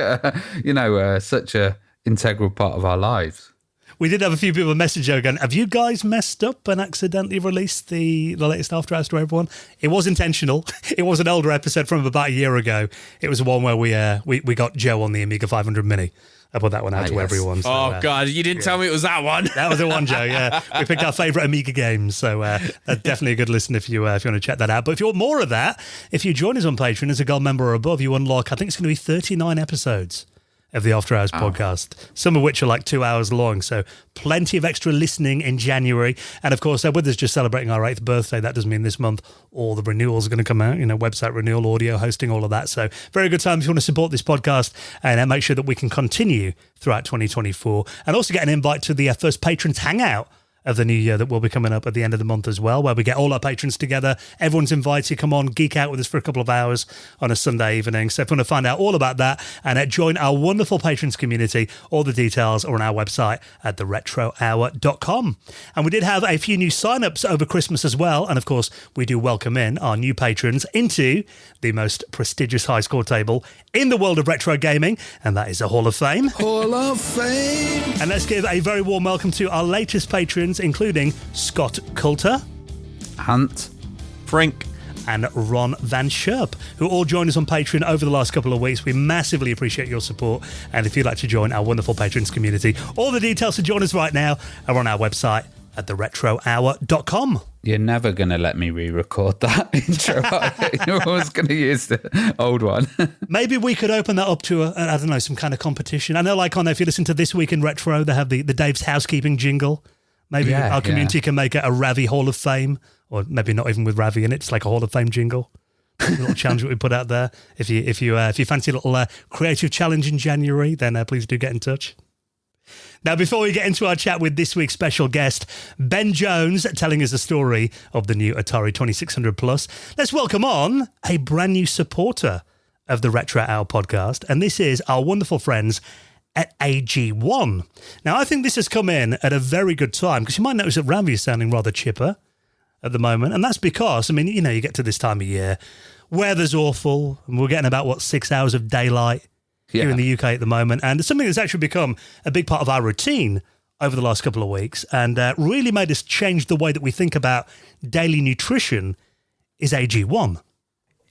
you know, such a integral part of our lives. We did have a few people message again. Have you guys messed up and accidentally released the latest After Hours to everyone? It was intentional. It was an older episode from about a year ago. It was the one where we got Joe on the Amiga 500 Mini. I put that one out to everyone. So, God, you didn't tell me it was that one. That was the one, Joe, yeah. We picked our favourite Amiga games, so that's definitely a good listen if you want to check that out. But if you want more of that, if you join us on Patreon as a gold member or above, you unlock, I think it's going to be 39 episodes of the After Hours podcast, some of which are like 2 hours long. So plenty of extra listening in January. And of course, with us just celebrating our 8th birthday, that does mean this month all the renewals are going to come out, you know, website renewal, audio, hosting, all of that. So very good time if you want to support this podcast and make sure that we can continue throughout 2024 and also get an invite to the first Patrons Hangout of the new year that will be coming up at the end of the month as well, where we get all our patrons together. Everyone's invited. Come on, geek out with us for a couple of hours on a Sunday evening. So if you want to find out all about that and join our wonderful patrons community, all the details are on our website at theretrohour.com. And we did have a few new sign-ups over Christmas as well. And of course, we do welcome in our new patrons into the most prestigious high score table in the world of retro gaming, and that is the Hall of Fame. Hall of Fame. And let's give a very warm welcome to our latest patrons, including Scott Coulter, Hunt, Frank, and Ron Van Scherp, who all joined us on Patreon over the last couple of weeks. We massively appreciate your support. And if you'd like to join our wonderful patrons community, all the details to join us right now are on our website at theretrohour.com. You're never going to let me re-record that intro. You're always going to use the old one. Maybe we could open that up to, I don't know, some kind of competition. I know, like, on there, if you listen to This Week in Retro, they have the Dave's Housekeeping jingle. Maybe our community can make it a Ravi Hall of Fame, or maybe not even with Ravi in it, just like a Hall of Fame jingle. A little challenge that we put out there. If you fancy a little creative challenge in January, then please do get in touch. Now, before we get into our chat with this week's special guest, Ben Jones, telling us the story of the new Atari 2600 Plus, let's welcome on a brand new supporter of the Retro Hour podcast, and this is our wonderful friends at AG1. Now, I think this has come in at a very good time, because you might notice that Ravi is sounding rather chipper at the moment, and that's because, I mean, you know, you get to this time of year, weather's awful, and we're getting about, 6 hours of daylight here in the UK at the moment, and it's something that's actually become a big part of our routine over the last couple of weeks, and really made us change the way that we think about daily nutrition is AG1.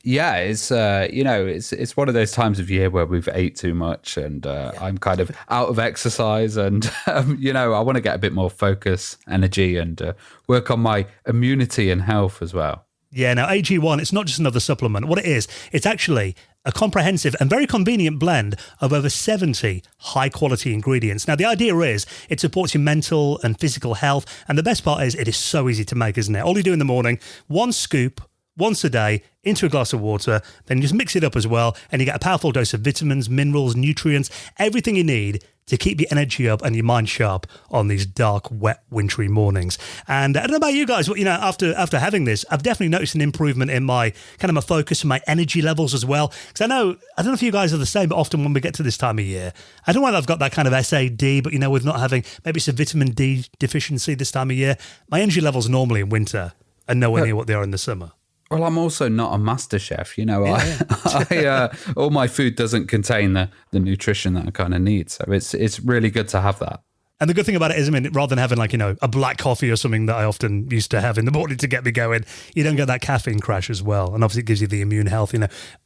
Yeah, it's it's one of those times of year where we've ate too much, and I'm kind of out of exercise, and I want to get a bit more focus, energy, and work on my immunity and health as well. Yeah, now AG1, it's not just another supplement. What it is, it's actually a comprehensive and very convenient blend of over 70 high-quality ingredients. Now, the idea is it supports your mental and physical health, and the best part is it is so easy to make, isn't it? All you do in the morning, one scoop, once a day, into a glass of water, then you just mix it up as well, and you get a powerful dose of vitamins, minerals, nutrients, everything you need to keep your energy up and your mind sharp on these dark, wet, wintry mornings. And I don't know about you guys, but after having this, I've definitely noticed an improvement in my focus and my energy levels as well. Because I don't know if you guys are the same, but often when we get to this time of year, I don't know whether I've got that kind of SAD, but with not having, maybe it's a vitamin D deficiency this time of year. My energy levels normally in winter are nowhere near what they are in the summer. Well, I'm also not a master chef. All my food doesn't contain the nutrition that I kind of need. So it's really good to have that. And the good thing about it is, rather than having a black coffee or something that I often used to have in the morning to get me going, you don't get that caffeine crash as well. And obviously it gives you the immune health.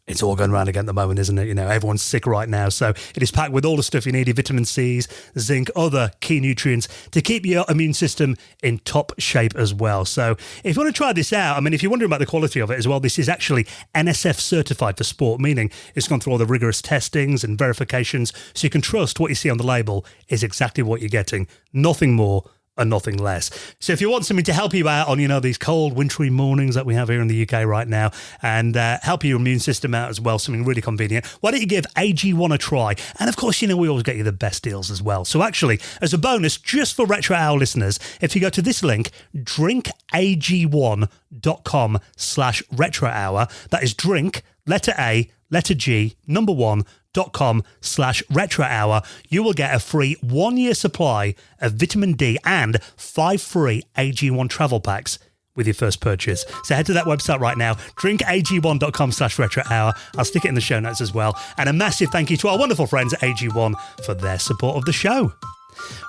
It's all going around again at the moment, isn't it? Everyone's sick right now. So it is packed with all the stuff you need, your vitamin C's, zinc, other key nutrients to keep your immune system in top shape as well. So if you want to try this out, if you're wondering about the quality of it as well, this is actually NSF certified for sport, meaning it's gone through all the rigorous testings and verifications, so you can trust what you see on the label is exactly what you're getting. Nothing more and nothing less. So if you want something to help you out on, these cold, wintry mornings that we have here in the UK right now, and help your immune system out as well, something really convenient, why don't you give AG1 a try? And of course, we always get you the best deals as well. So actually, as a bonus, just for Retro Hour listeners, if you go to this link, drinkag1.com/retro hour, that is drink, letter A, letter G, number 1.com/retro hour, you will get a free 1-year supply of vitamin D and 5 free AG1 Travel Packs with your first purchase. So head to that website right now, drinkag1.com/retro hour. I'll stick it in the show notes as well. And a massive thank you to our wonderful friends at AG1 for their support of the show.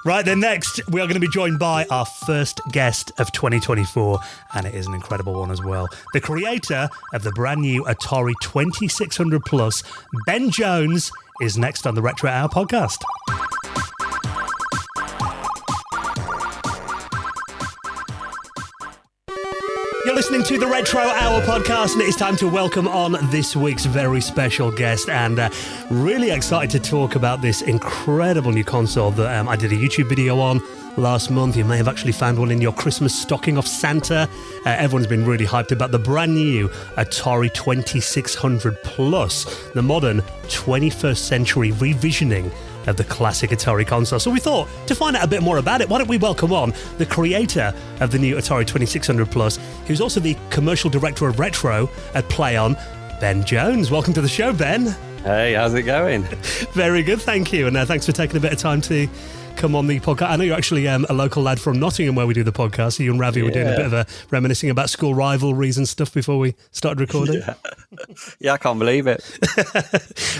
Right then, next, we are going to be joined by our first guest of 2024, and it is an incredible one as well. The creator of the brand new Atari 2600 Plus, Ben Jones, is next on the Retro Hour podcast. You're listening to the Retro Hour podcast, and it's time to welcome on this week's very special guest, and really excited to talk about this incredible new console that I did a YouTube video on last month. You may have actually found one in your Christmas stocking off Santa. Everyone's been really hyped about the brand new Atari 2600 Plus, the modern 21st century revisioning of the classic Atari console. So we thought, to find out a bit more about it, why don't we welcome on the creator of the new Atari 2600 Plus, who's also the commercial director of Retro at Plaion, Ben Jones. Welcome to the show, Ben. Hey, how's it going? Very good, thank you. And thanks for taking a bit of time to come on the podcast. I know you're actually a local lad from Nottingham where we do the podcast. So you and Ravi were doing a bit of a reminiscing about school rivalries and stuff before we started recording. Yeah, I can't believe it.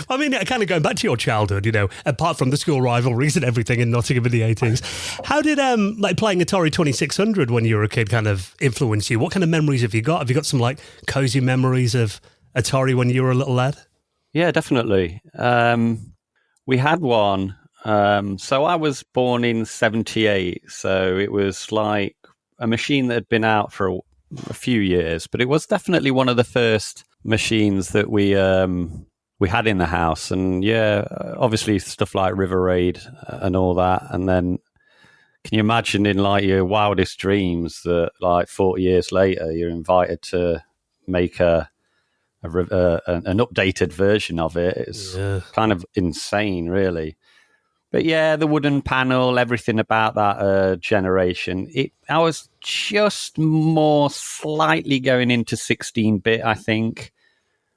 I mean, kind of going back to your childhood, you know, apart from the school rivalries and everything in Nottingham in the 80s, how did like playing Atari 2600 when you were a kid kind of influence you? What kind of memories have you got? Have you got some like cozy memories of Atari when you were a little lad? Yeah, definitely. We had one. So I was born in 78, so it was like a machine that had been out for a few years, but it was definitely one of the first machines that we had in the house. And yeah, obviously stuff like River Raid and all that. And then can you imagine in like your wildest dreams that like 40 years later you're invited to make an updated version of it? It's kind of insane, really. But yeah, the wooden panel, everything about that generation. I was just more slightly going into 16-bit, I think.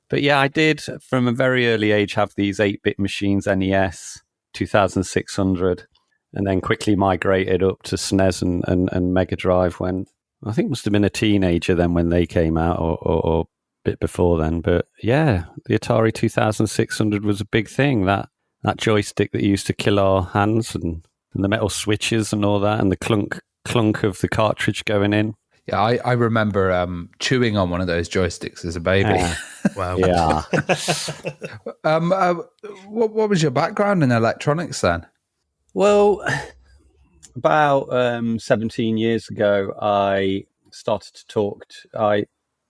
But yeah, I did from a very early age have these 8-bit machines, NES, 2600, and then quickly migrated up to SNES and Mega Drive when I think must have been a teenager then when they came out or a bit before then. But yeah, the Atari 2600 was a big thing. That joystick that used to kill our hands and the metal switches and all that and the clunk of the cartridge going in. Yeah, I remember chewing on one of those joysticks as a baby. Wow. Yeah. What was your background in electronics then? Well, about 17 years ago, I started to talk. I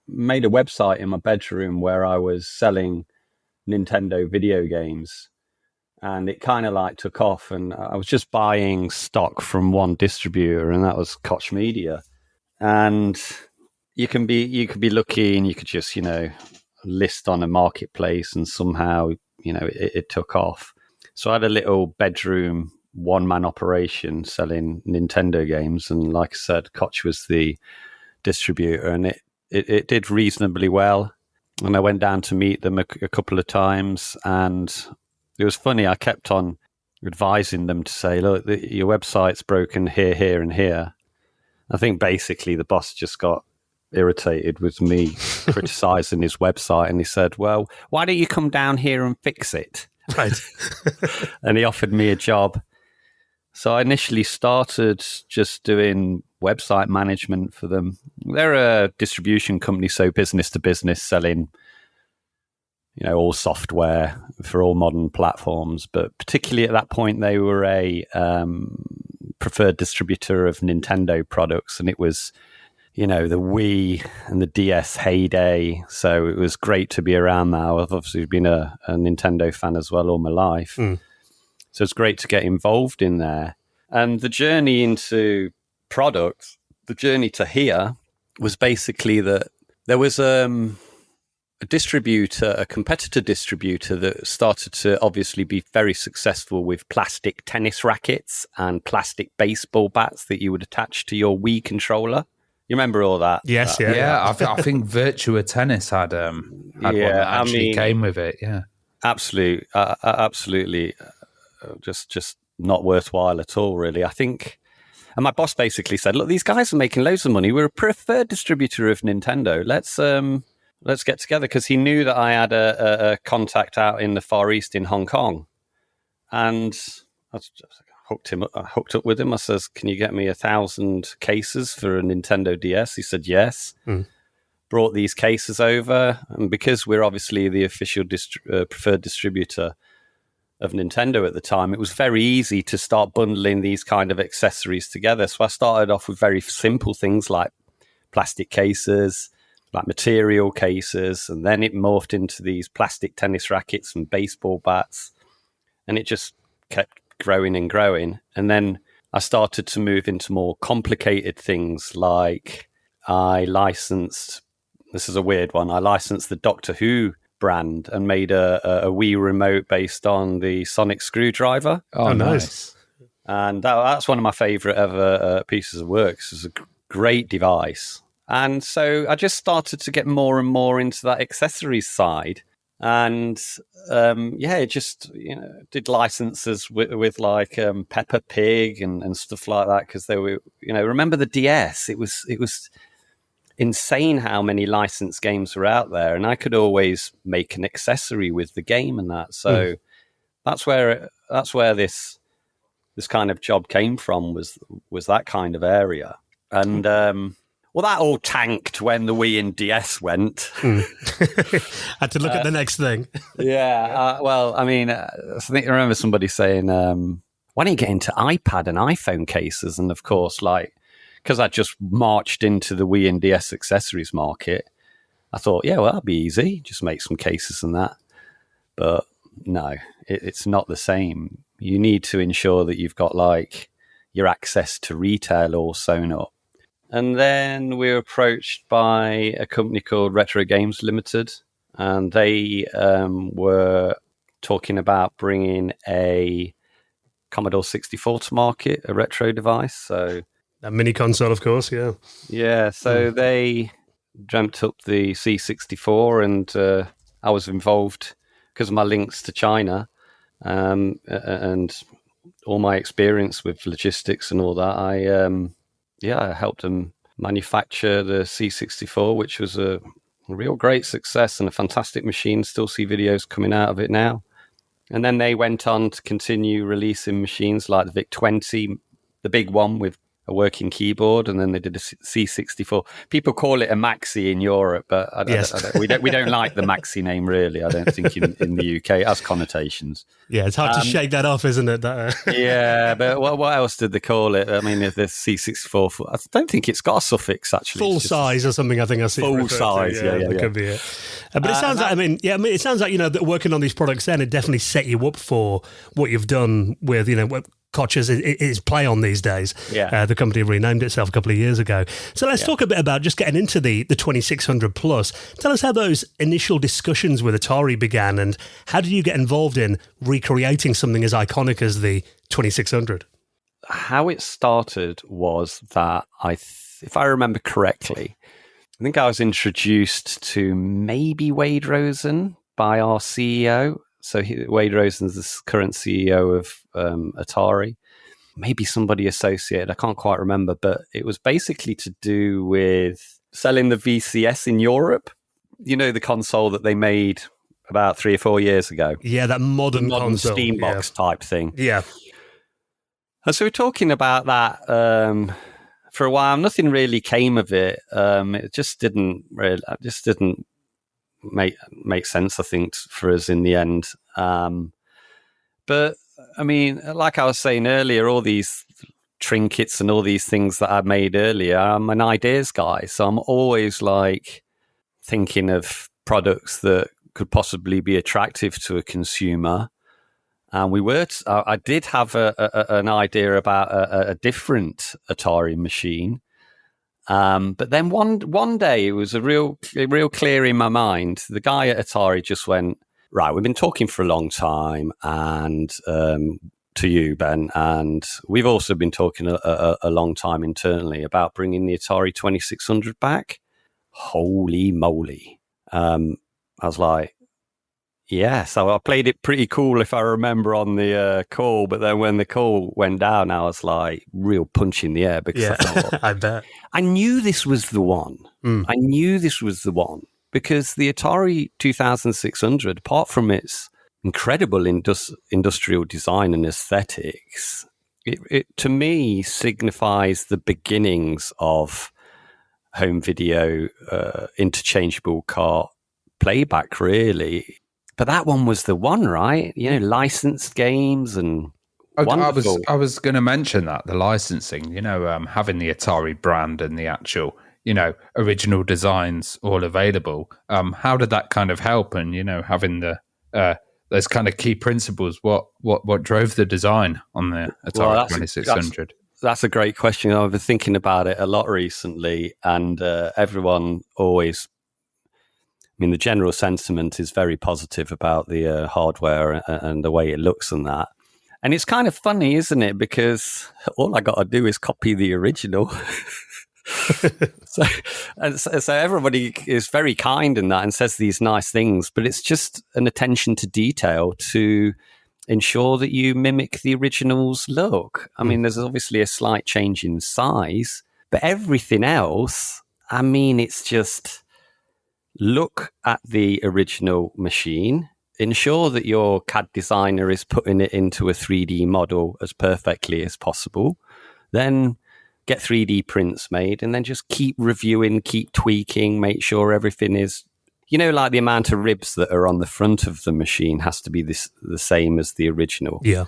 made a website in my bedroom where I was selling Nintendo video games. And it kind of like took off, and I was just buying stock from one distributor, and that was Koch Media. And you could be lucky, and you could just list on a marketplace, and somehow it took off. So I had a little bedroom one-man operation selling Nintendo games, and like I said, Koch was the distributor, and it did reasonably well. And I went down to meet them a couple of times, and it was funny. I kept on advising them to say, look, your website's broken here, here, and here. I think basically the boss just got irritated with me criticizing his website. And he said, well, why don't you come down here and fix it? Right. And he offered me a job. So I initially started just doing website management for them. They're a distribution company, so business to business, selling all software for all modern platforms. But particularly at that point, they were a preferred distributor of Nintendo products. And it was, the Wii and the DS heyday. So it was great to be around that. I've obviously been a Nintendo fan as well all my life. So it's great to get involved in there. And the journey into products, the journey to here was basically that there was a competitor distributor that started to obviously be very successful with plastic tennis rackets and plastic baseball bats that you would attach to your Wii controller. You remember all that? Yes, yeah. Yeah, I think Virtua Tennis had one that actually came with it. Yeah, absolutely. Just not worthwhile at all, really. I think, and my boss basically said, "Look, these guys are making loads of money. We're a preferred distributor of Nintendo. Let's get together," because he knew that I had a contact out in the Far East in Hong Kong, and I hooked up with him. I says, "Can you get me 1,000 cases for a Nintendo DS?" He said, "Yes." Brought these cases over, and because we're obviously the official preferred distributor of Nintendo at the time, it was very easy to start bundling these kind of accessories together. So I started off with very simple things like plastic cases, like material cases, and then it morphed into these plastic tennis rackets and baseball bats, and it just kept growing and growing. And then I started to move into more complicated things, like I licensed, this is a weird one, I licensed the Doctor Who brand and made a Wii remote based on the sonic screwdriver. Oh, nice. And that's one of my favorite ever pieces of work. It's a great device. And so I just started to get more and more into that accessories side. And it just did licenses with like Peppa Pig and stuff like that, because they were, remember the DS? It was insane how many licensed games were out there, and I could always make an accessory with the game and that. So that's where this kind of job came from, was that kind of area. And well, that all tanked when the Wii and DS went. Had to look at the next thing. Well, I mean, I think I remember somebody saying, why don't you get into iPad and iPhone cases? And of course, like, because I just marched into the Wii and DS accessories market, I thought, yeah, well, that'd be easy. Just make some cases and that. But no, it's not the same. You need to ensure that you've got like your access to retail all sewn up. And then we were approached by a company called Retro Games Limited, and they were talking about bringing a Commodore 64 to market, a retro device. So that mini console, of course, yeah. Yeah, so they dreamt up the C64, and I was involved because of my links to China and all my experience with logistics and all that. I helped them manufacture the C64, which was a real great success and a fantastic machine. Still see videos coming out of it now. And then they went on to continue releasing machines like the VIC-20, the big one with a working keyboard, and then they did a C64. People call it a Maxi in Europe, but we don't like the Maxi name, really. I don't think in the UK it has connotations. Yeah, it's hard to shake that off, isn't it? Yeah, but what else did they call it? I mean, the C64, I don't think it's got a suffix, actually. Full size or something, I think I see. Full size, yeah. That could be it. But it sounds like, it sounds like, that working on these products then, it definitely set you up for what you've done with, Koch's is Plaion these days. Yeah. The company renamed itself a couple of years ago. So let's talk a bit about just getting into the 2600 plus. Tell us how those initial discussions with Atari began, and how did you get involved in recreating something as iconic as the 2600? How it started was that if I remember correctly, I think I was introduced to maybe Wade Rosen by our CEO. So Wade Rosen's the current CEO of Atari. Maybe somebody associated, I can't quite remember, but it was basically to do with selling the VCS in Europe. The console that they made about 3 or 4 years ago. Yeah, that modern console. Steambox type thing. Yeah. And so we're talking about that for a while. Nothing really came of it. It just didn't make sense, I think, for us in the end. But I mean, like I was saying earlier, all these trinkets and all these things that I made earlier, I'm an ideas guy, so I'm always like thinking of products that could possibly be attractive to a consumer. And I did have an idea about a different Atari machine. But then one day it was a real clear in my mind. The guy at Atari just went, right, we've been talking for a long time, and to you, Ben, and we've also been talking a long time internally about bringing the Atari 2600 back. Holy moly. I was like, yeah, so I played it pretty cool, if I remember, on the call. But then when the call went down, I was like real punch in the air, because I thought, I bet. I knew this was the one. I knew this was the one, because the Atari 2600, apart from its incredible industrial design and aesthetics, it to me signifies the beginnings of home video, interchangeable cart playback, really. But that one was the one, right? Licensed games and wonderful. I was going to mention that, the licensing, having the Atari brand and the actual, original designs all available. How did that kind of help? And, having those kind of key principles, what drove the design on the Atari 2600? That's a great question. I've been thinking about it a lot recently, and everyone always... I mean, the general sentiment is very positive about the hardware and the way it looks and that. And it's kind of funny, isn't it? Because all I got to do is copy the original. So everybody is very kind in that and says these nice things, but it's just an attention to detail to ensure that you mimic the original's look. I mean, there's obviously a slight change in size, but everything else, I mean, it's just look at the original machine, ensure that your CAD designer is putting it into a 3D model as perfectly as possible, then get 3D prints made, and then just keep reviewing, keep tweaking, make sure everything is, like the amount of ribs that are on the front of the machine has to be the same as the original. Yeah.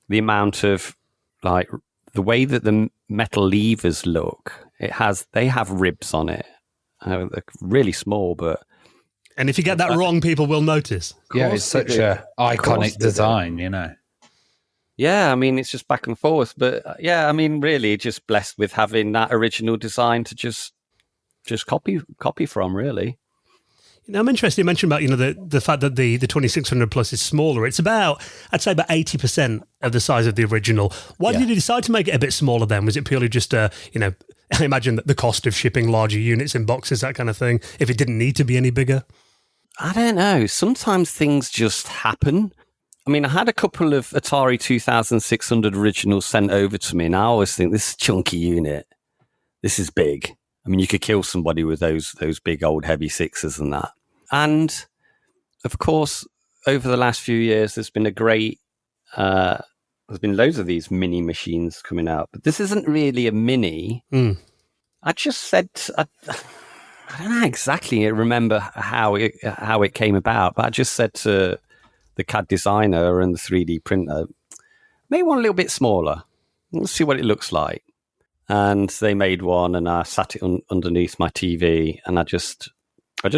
The amount of, like, the way that the metal levers look, they have ribs on it. They're really small, but... And if you get that wrong, people will notice. Yeah, it's such a iconic design, Yeah, I mean, it's just back and forth. But yeah, I mean, really just blessed with having that original design to just copy from, really. I'm interested. You mentioned about, the fact that the 2600 Plus is smaller. It's I'd say about 80% of the size of the original. Why did you decide to make it a bit smaller then? Was it purely just, I imagine that the cost of shipping larger units in boxes, that kind of thing, if it didn't need to be any bigger? I don't know. Sometimes things just happen. I mean, I had a couple of Atari 2600 originals sent over to me, and I always think, this is a chunky unit. This is big. I mean, you could kill somebody with those big old heavy sixes and that. And of course, over the last few years, there's been there's been loads of these mini machines coming out, but this isn't really a mini. I just said, I don't know exactly remember how it came about, but I just said to the CAD designer and the 3D printer, maybe one a little bit smaller. Let's see what it looks like. And they made one, and I sat it underneath my TV, and I just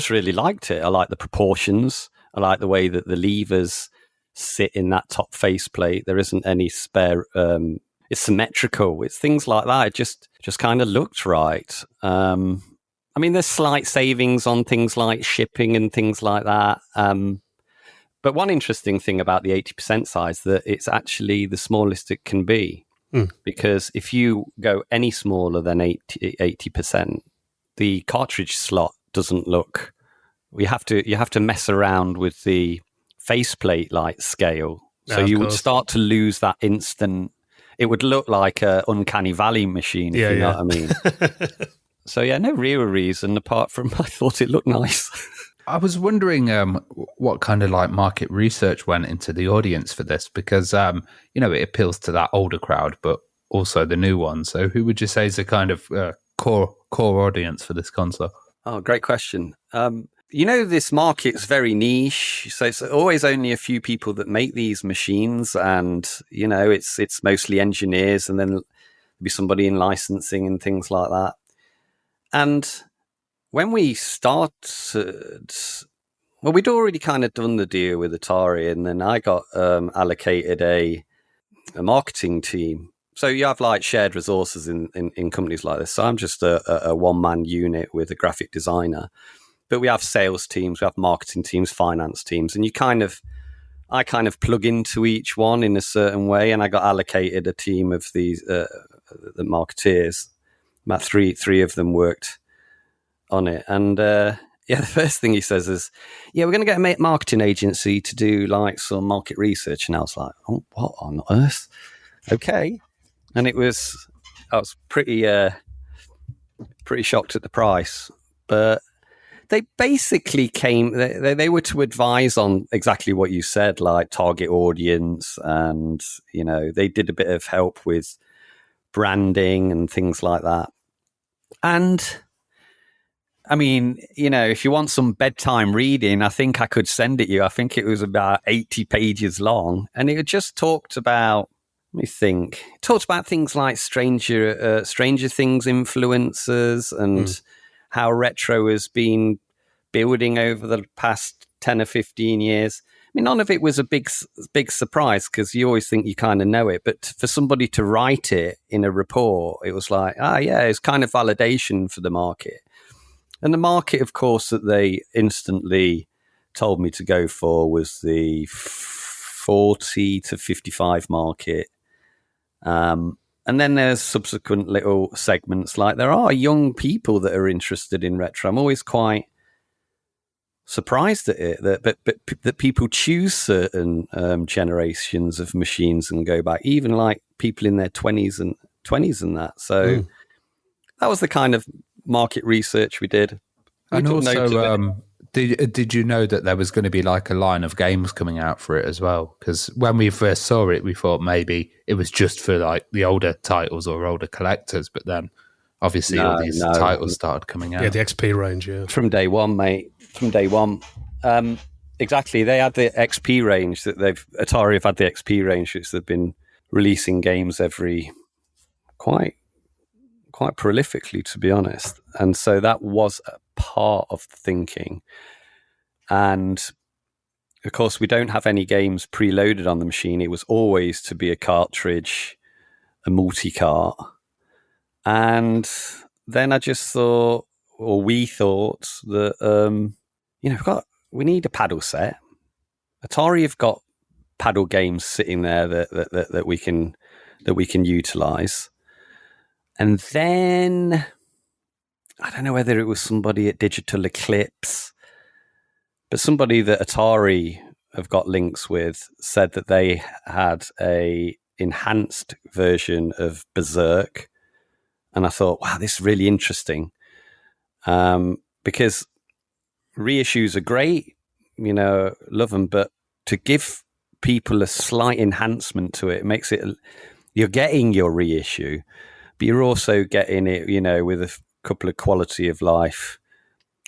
really liked it. I like the proportions. I like the way that the levers sit in that top faceplate. There isn't any spare. It's symmetrical. It's things like that. It just kind of looked right. I mean, there's slight savings on things like shipping and things like that. But one interesting thing about the 80% size, that it's actually the smallest it can be. Because if you go any smaller than 80%, the cartridge slot doesn't look. You have to mess around with the faceplate like scale, so you would start to lose that instant. It would look like a uncanny valley machine, if you know what I mean. So yeah, no real reason apart from I thought it looked nice. I was wondering what kind of like market research went into the audience for this, because it appeals to that older crowd, but also the new one. So who would you say is the kind of core audience for this console? Oh, great question. This market's very niche, so it's always only a few people that make these machines, and it's mostly engineers, and then there'll be somebody in licensing and things like that. And when we started, well, we'd already kind of done the deal with Atari, and then I got allocated a marketing team. So you have like shared resources in companies like this. So I'm just a one-man unit with a graphic designer, but we have sales teams, we have marketing teams, finance teams, and I kind of plug into each one in a certain way. And I got allocated a team of these the marketeers. About three of them worked on it, and the first thing he says is, we're going to get a marketing agency to do like some market research. And I was like, oh, what on earth? Okay. And I was pretty shocked at the price, but they basically they were to advise on exactly what you said, like target audience, and they did a bit of help with branding and things like that. And I mean, if you want some bedtime reading, I think I could send it you. I think it was about 80 pages long, and it just talked about, let me think, it talked about things like Stranger Things influences, and how retro has been building over the past 10 or 15 years. I mean, none of it was a big surprise, because you always think you kind of know it. But for somebody to write it in a report, it was like, it's kind of validation for the market. And the market, of course, that they instantly told me to go for was the 40 to 55 market. And then there's subsequent little segments, like there are young people that are interested in retro. I'm always quite surprised at it that people choose certain generations of machines and go back, even like people in their 20s and that. So that was the kind of market research we did. And also, did you know that there was going to be like a line of games coming out for it as well? Because when we first saw it, we thought maybe it was just for like the older titles or older collectors, but then obviously all these titles started coming out. Yeah, the XP range, yeah. From day one, mate. From day one. Exactly. They had the XP range Atari have had the XP range, which they've been releasing games quite prolifically, to be honest. And so that was a part of the thinking. And of course, we don't have any games preloaded on the machine. It was always to be a cartridge, a multi-cart. And then I just thought, or we thought that, we need a paddle set. Atari have got paddle games sitting there that we can utilize. And then I don't know whether it was somebody at Digital Eclipse, but somebody that Atari have got links with said that they had a enhanced version of Berserk. And I thought, wow, this is really interesting. Because reissues are great, love them, but to give people a slight enhancement to it makes it, you're getting your reissue, but you're also getting it, with a couple of quality of life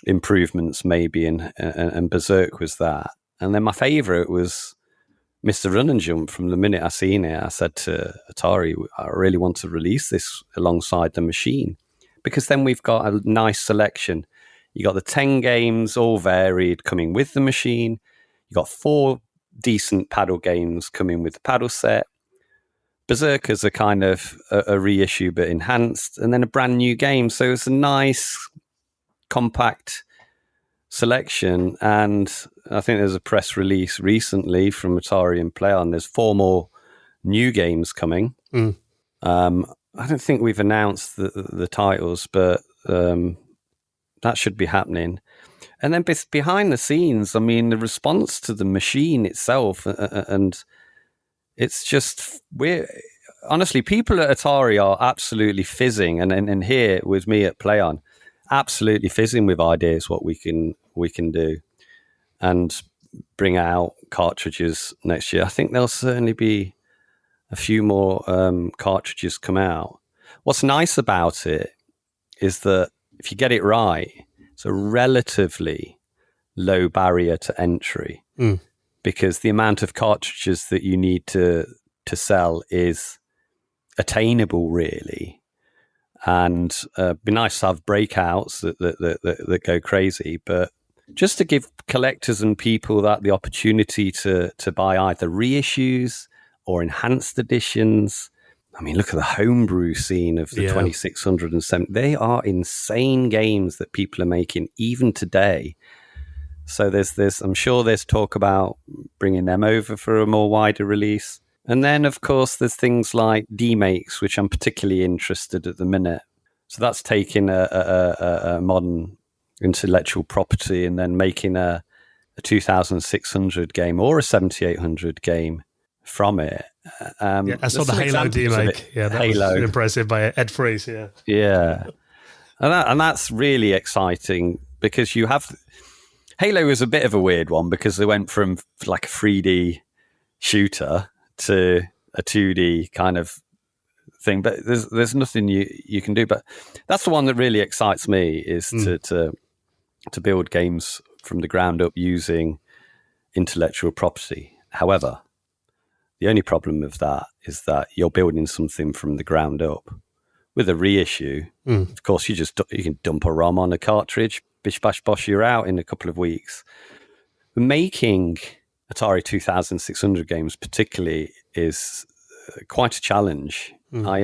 improvements maybe, and Berserk was that. And then my favorite was Mr. Run and Jump. From the minute I seen it, I said to Atari, I really want to release this alongside the machine, because then we've got a nice selection. You got the 10 games, all varied, coming with the machine. You got 4 decent paddle games coming with the paddle set. Berserkers are kind of a reissue but enhanced, and then a brand new game. So it's a nice, compact selection. And I think there's a press release recently from Atari and Plaion. There's 4 more new games coming. I don't think we've announced the titles, but that should be happening. And then behind the scenes, I mean, the response to the machine itself, and it's just, honestly, people at Atari are absolutely fizzing, and here with me at Plaion, absolutely fizzing with ideas what we can do and bring out cartridges next year. I think there'll certainly be a few more cartridges come out. What's nice about it is that if you get it right, it's a relatively low barrier to entry, because the amount of cartridges that you need to sell is attainable, really. And be nice to have breakouts that go crazy, but just to give collectors and people the opportunity to buy either reissues or enhanced editions. I mean, look at the homebrew scene of the 2670. They are insane games that people are making even today. So I'm sure there's talk about bringing them over for a more wider release. And then, of course, there's things like D-Makes, which I'm particularly interested at the minute. So that's taking a modern intellectual property and then making a 2600 game or a 7800 game from it. I saw the Halo D-Make. Yeah, that was impressive by Ed Freese. Yeah. And that's really exciting, because you have... Halo is a bit of a weird one, because they went from like a 3D shooter to a 2D kind of thing, but there's nothing you can do. But that's the one that really excites me, is to build games from the ground up using intellectual property. However, the only problem with that is that you're building something from the ground up. With a reissue, of course, you can dump a ROM on a cartridge, bish bash bosh, you're out in a couple of weeks. Making Atari 2600 games particularly is quite a challenge. I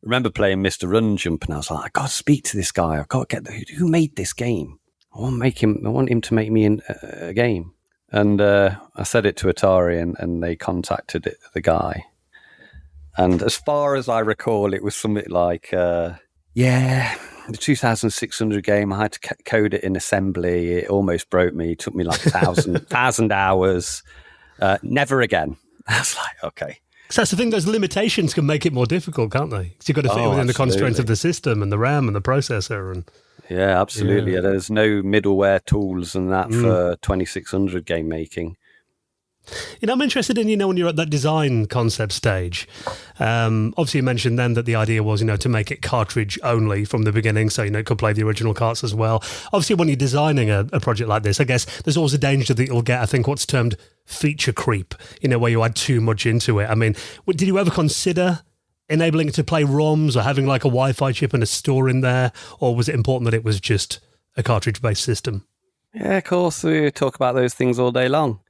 remember playing Mr. Run Jump, and I was like, I got to speak to this guy. I've got to get who made this game. I want him to make me a game. And I said it to Atari, and they contacted the guy. And as far as I recall, it was something like, the 2600 game, I had to code it in assembly. It almost broke me. It took me like 1,000 hours. Never again. I was like, okay. So that's the thing, those limitations can make it more difficult, can't they? Because you've got to fit it within the constraints of the system and the RAM and the processor. And yeah, absolutely. Yeah. There's no middleware tools and that for 2600 game making. I'm interested in, when you're at that design concept stage, obviously you mentioned then that the idea was, to make it cartridge only from the beginning. So, it could play the original carts as well. Obviously, when you're designing a project like this, I guess there's always a danger that you'll get, I think, what's termed feature creep, where you add too much into it. I mean, did you ever consider enabling it to play ROMs or having like a Wi-Fi chip and a store in there? Or was it important that it was just a cartridge-based system? Yeah, of course. We talk about those things all day long.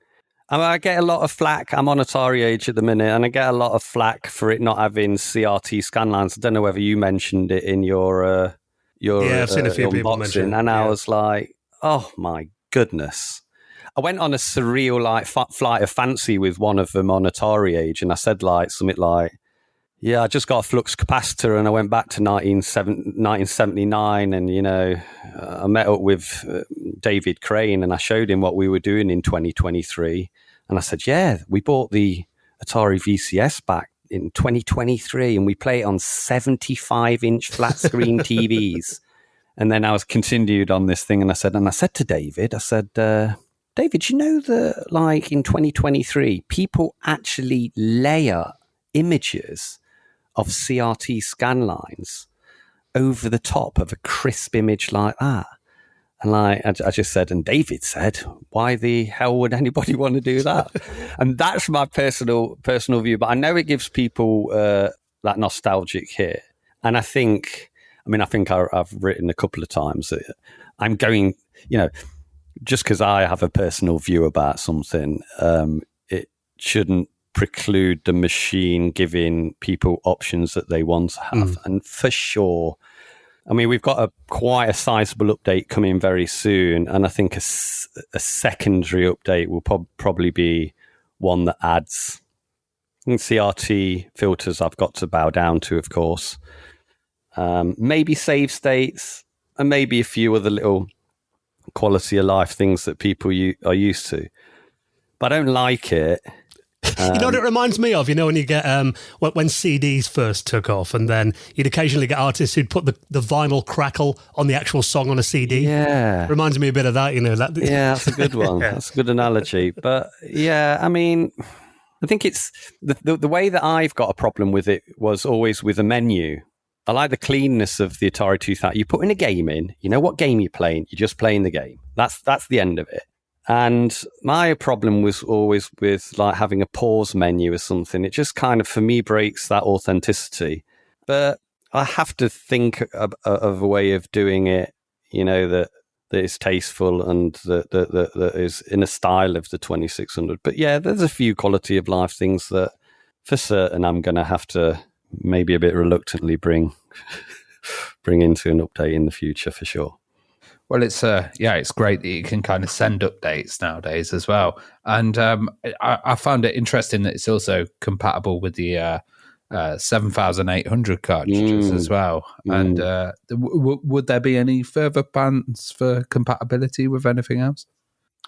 I get a lot of flack. I'm on Atari Age at the minute, and I get a lot of flack for it not having CRT scan lines. I don't know whether you mentioned it in your I've seen a few people mention it. And I was like, oh my goodness. I went on a surreal flight of fancy with one of them on Atari Age, and I said something like, yeah, I just got a flux capacitor and I went back to 1979 and, I met up with David Crane and I showed him what we were doing in 2023. And I said, yeah, we bought the Atari VCS back in 2023 and we play it on 75-inch flat screen TVs. And then I was continued on this thing and I said to David, David, you know that in 2023, people actually layer images of CRT scan lines over the top of a crisp image like that. And I just said, and David said, why the hell would anybody want to do that? And that's my personal view. But I know it gives people that nostalgic hit. And I think I've written a couple of times that I'm going, just because I have a personal view about something, it shouldn't preclude the machine giving people options that they want to have. And for sure, we've got quite a sizable update coming very soon, and I think a secondary update will probably be one that adds CRT filters. I've got to bow down to, of course, maybe save states, and maybe a few other little quality of life things that people are used to. But I don't like it. You know what it reminds me of? When you get when CDs first took off, and then you'd occasionally get artists who'd put the vinyl crackle on the actual song on a CD. Yeah, reminds me a bit of that. Yeah, that's a good one. Yeah. That's a good analogy. But yeah, I think it's the way that I've got a problem with it was always with a menu. I like the cleanness of the Atari 2000. You put in a game in, you know what game you're playing. You're just playing the game. That's the end of it. And my problem was always with having a pause menu or something. It just kind of, for me, breaks that authenticity. But I have to think of a way of doing it, that is tasteful and that is in a style of the 2600. But yeah, there's a few quality of life things that for certain I'm going to have to maybe a bit reluctantly bring into an update in the future for sure. Well, it's great that you can kind of send updates nowadays as well. And I found it interesting that it's also compatible with the 7800 cartridges as well. And would there be any further plans for compatibility with anything else?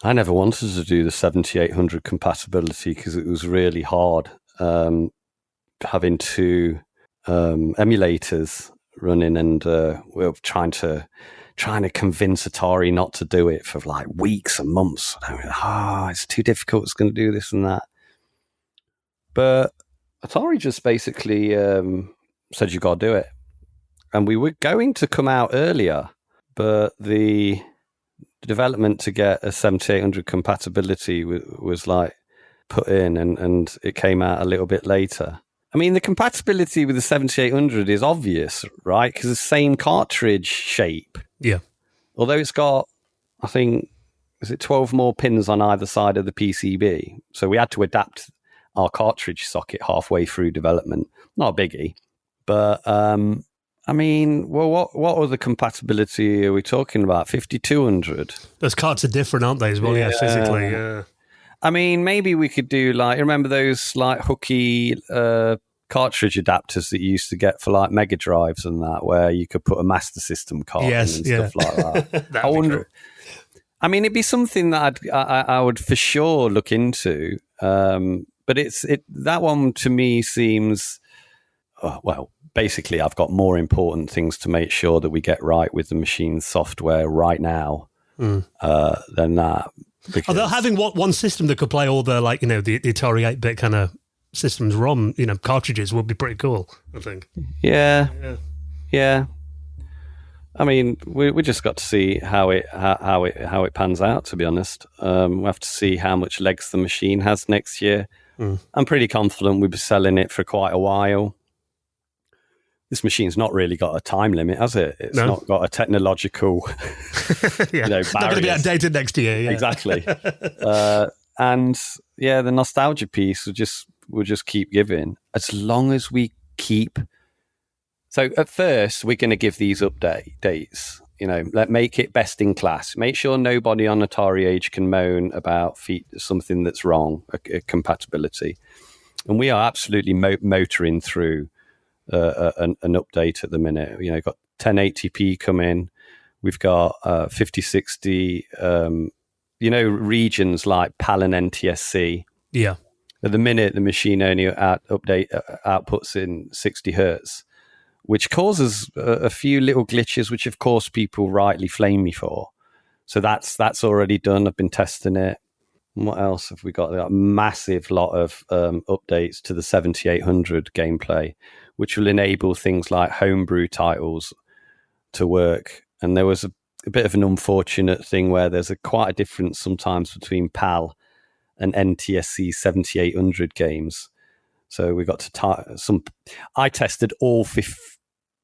I never wanted to do the 7800 compatibility because it was really hard having two emulators running, and we were trying to convince Atari not to do it for weeks and months. It's too difficult. It's going to do this and that. But Atari just basically said, you got to do it. And we were going to come out earlier, but the development to get a 7800 compatibility was put in, and it came out a little bit later. The compatibility with the 7800 is obvious, right? Because the same cartridge shape. Yeah. Although it's got, I think, 12 more pins on either side of the PCB. So we had to adapt our cartridge socket halfway through development. Not a biggie. But, what other compatibility are we talking about? 5200? Those cards are different, aren't they, as well? Yeah, physically, yeah. Maybe we could do remember those hooky cartridge adapters that you used to get for like Mega Drives and that, where you could put a Master System card in and stuff like that. I wonder. Cool. I mean, it'd be something that I would for sure look into. But that one to me seems, basically I've got more important things to make sure that we get right with the machine's software right now than that. Although having one system that could play all the, like, the Atari 8-bit kind of systems ROM, cartridges would be pretty cool, I think. Yeah. I mean, we just got to see how it pans out. To be honest, we have to see how much legs the machine has next year. I'm pretty confident we'll be selling it for quite a while. This machine's not really got a time limit, has it? It's not got a technological, It's not going to be outdated next year. Yeah. Exactly. And the nostalgia piece will just keep giving as long as we keep. So at first, we're going to give these updates. Make it best in class. Make sure nobody on Atari Age can moan about something that's wrong, a compatibility. And we are absolutely motoring through an update at the minute. We've got 1080p coming. We've got 5060. Regions like PAL and NTSC. Yeah. At the minute, the machine only outputs in 60 hertz. Which causes a few little glitches, which of course people rightly flame me for. So that's already done. I've been testing it. And what else have we got? We've got a massive lot of updates to the 7800 gameplay, which will enable things like homebrew titles to work. And there was a bit of an unfortunate thing where there's quite a difference sometimes between PAL and NTSC 7800 games. So we got to I tested all 50.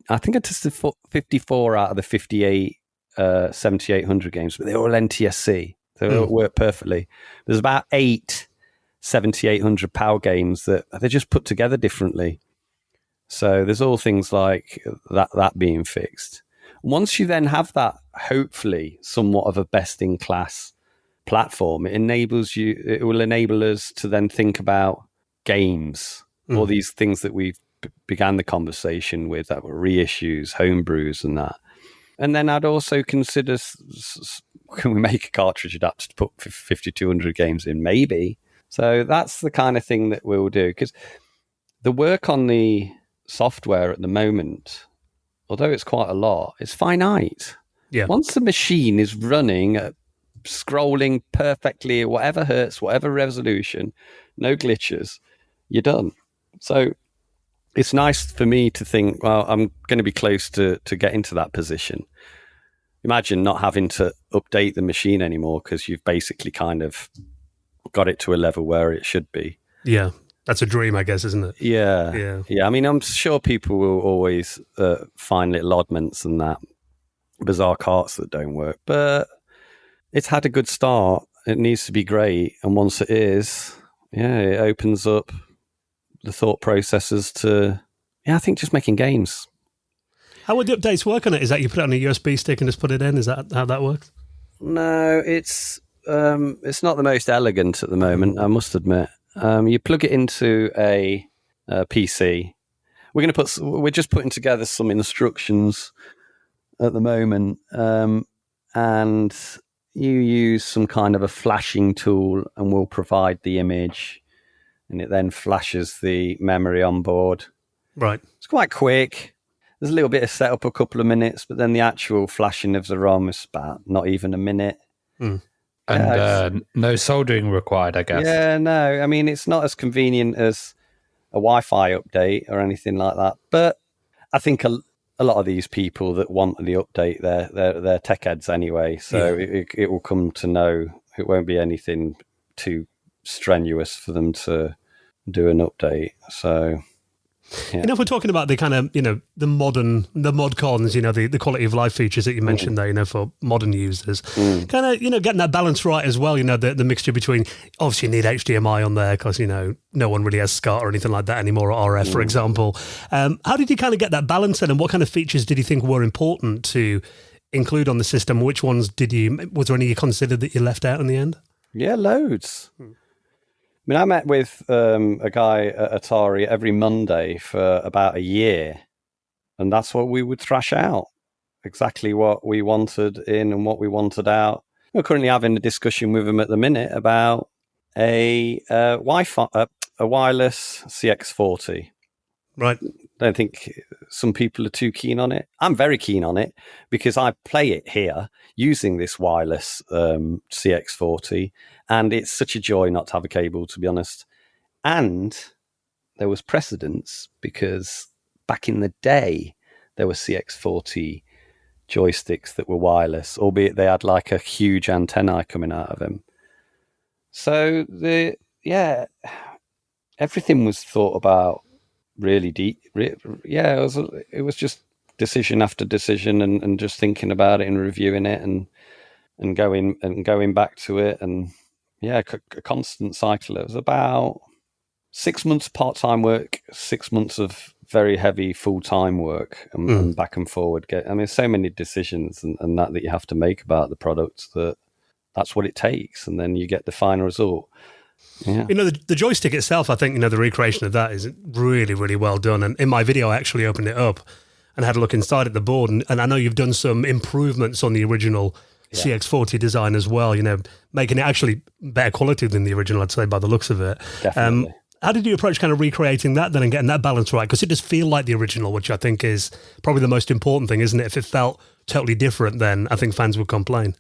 I think I tested 54 out of the 58 7800 games, but they're all NTSC. They all work perfectly. There's about 8 7800 PAL games that they're just put together differently. So there's all things like that being fixed. Once you then have that, hopefully, somewhat of a best-in-class platform, it will enable us to then think about games, all these things that we've began the conversation with, that were reissues, homebrews and that. And then I'd also consider, can we make a cartridge adapter to put 5200 games in? Maybe. So that's the kind of thing that we'll do, because the work on the software at the moment, although it's quite a lot, it's finite. Yeah. Once the machine is running, scrolling perfectly, whatever hertz, whatever resolution, no glitches, you're done. So it's nice for me to think, well, I'm going to be close to getting to that position. Imagine not having to update the machine anymore because you've basically kind of got it to a level where it should be. Yeah, that's a dream, I guess, isn't it? Yeah. I mean, I'm sure people will always find little oddments and that, bizarre carts that don't work, but it's had a good start. It needs to be great. And once it is, it opens up the thought processes to, I think just making games. How would the updates work on it? Is that you put it on a USB stick and just put it in? Is that how that works? No, it's not the most elegant at the moment, I must admit. You plug it into a PC. We're just putting together some instructions at the moment, and you use some kind of a flashing tool and we'll provide the image, and it then flashes the memory on board. Right. It's quite quick. There's a little bit of setup, a couple of minutes, but then the actual flashing of the ROM is about not even a minute. And no soldering required, I guess. Yeah, no. I mean, it's not as convenient as a Wi-Fi update or anything like that. But I think a lot of these people that want the update, they're tech heads anyway. So it will come to know. It won't be anything too strenuous for them to do an update. So, if we're talking about the kind of, the mod cons, the quality of life features that you mentioned there, for modern users, kind of, getting that balance right as well, the mixture between, obviously you need HDMI on there because, no one really has SCART or anything like that anymore, or RF, for example. How did you kind of get that balance in, and what kind of features did you think were important to include on the system? Which ones was there any you considered that you left out in the end? Yeah, loads. mean, I met with a guy at Atari every Monday for about a year, and that's what we would thrash out. Exactly what we wanted in and what we wanted out. We're currently having a discussion with him at the minute about a Wi-Fi, a wireless CX40. Right. I don't think some people are too keen on it. I'm very keen on it because I play it here using this wireless CX40, and it's such a joy not to have a cable, to be honest. And there was precedence because back in the day, there were CX40 joysticks that were wireless, albeit they had like a huge antennae coming out of them. So everything was thought about really deep. It was just decision after decision, and just thinking about it and reviewing it and going back to it, and a constant cycle. It was about 6 months part-time work, 6 months of very heavy full-time work, and back and forward. So many decisions and that you have to make about the product, that's what it takes, and then you get the final result. Yeah. The joystick itself, I think, the recreation of that is really, really well done. And in my video, I actually opened it up and had a look inside at the board. And I know you've done some improvements on the original CX40 design as well, making it actually better quality than the original, I'd say, by the looks of it. Definitely. How did you approach kind of recreating that then and getting that balance right? Because it does feel like the original, which I think is probably the most important thing, isn't it? If it felt totally different, then I think fans would complain.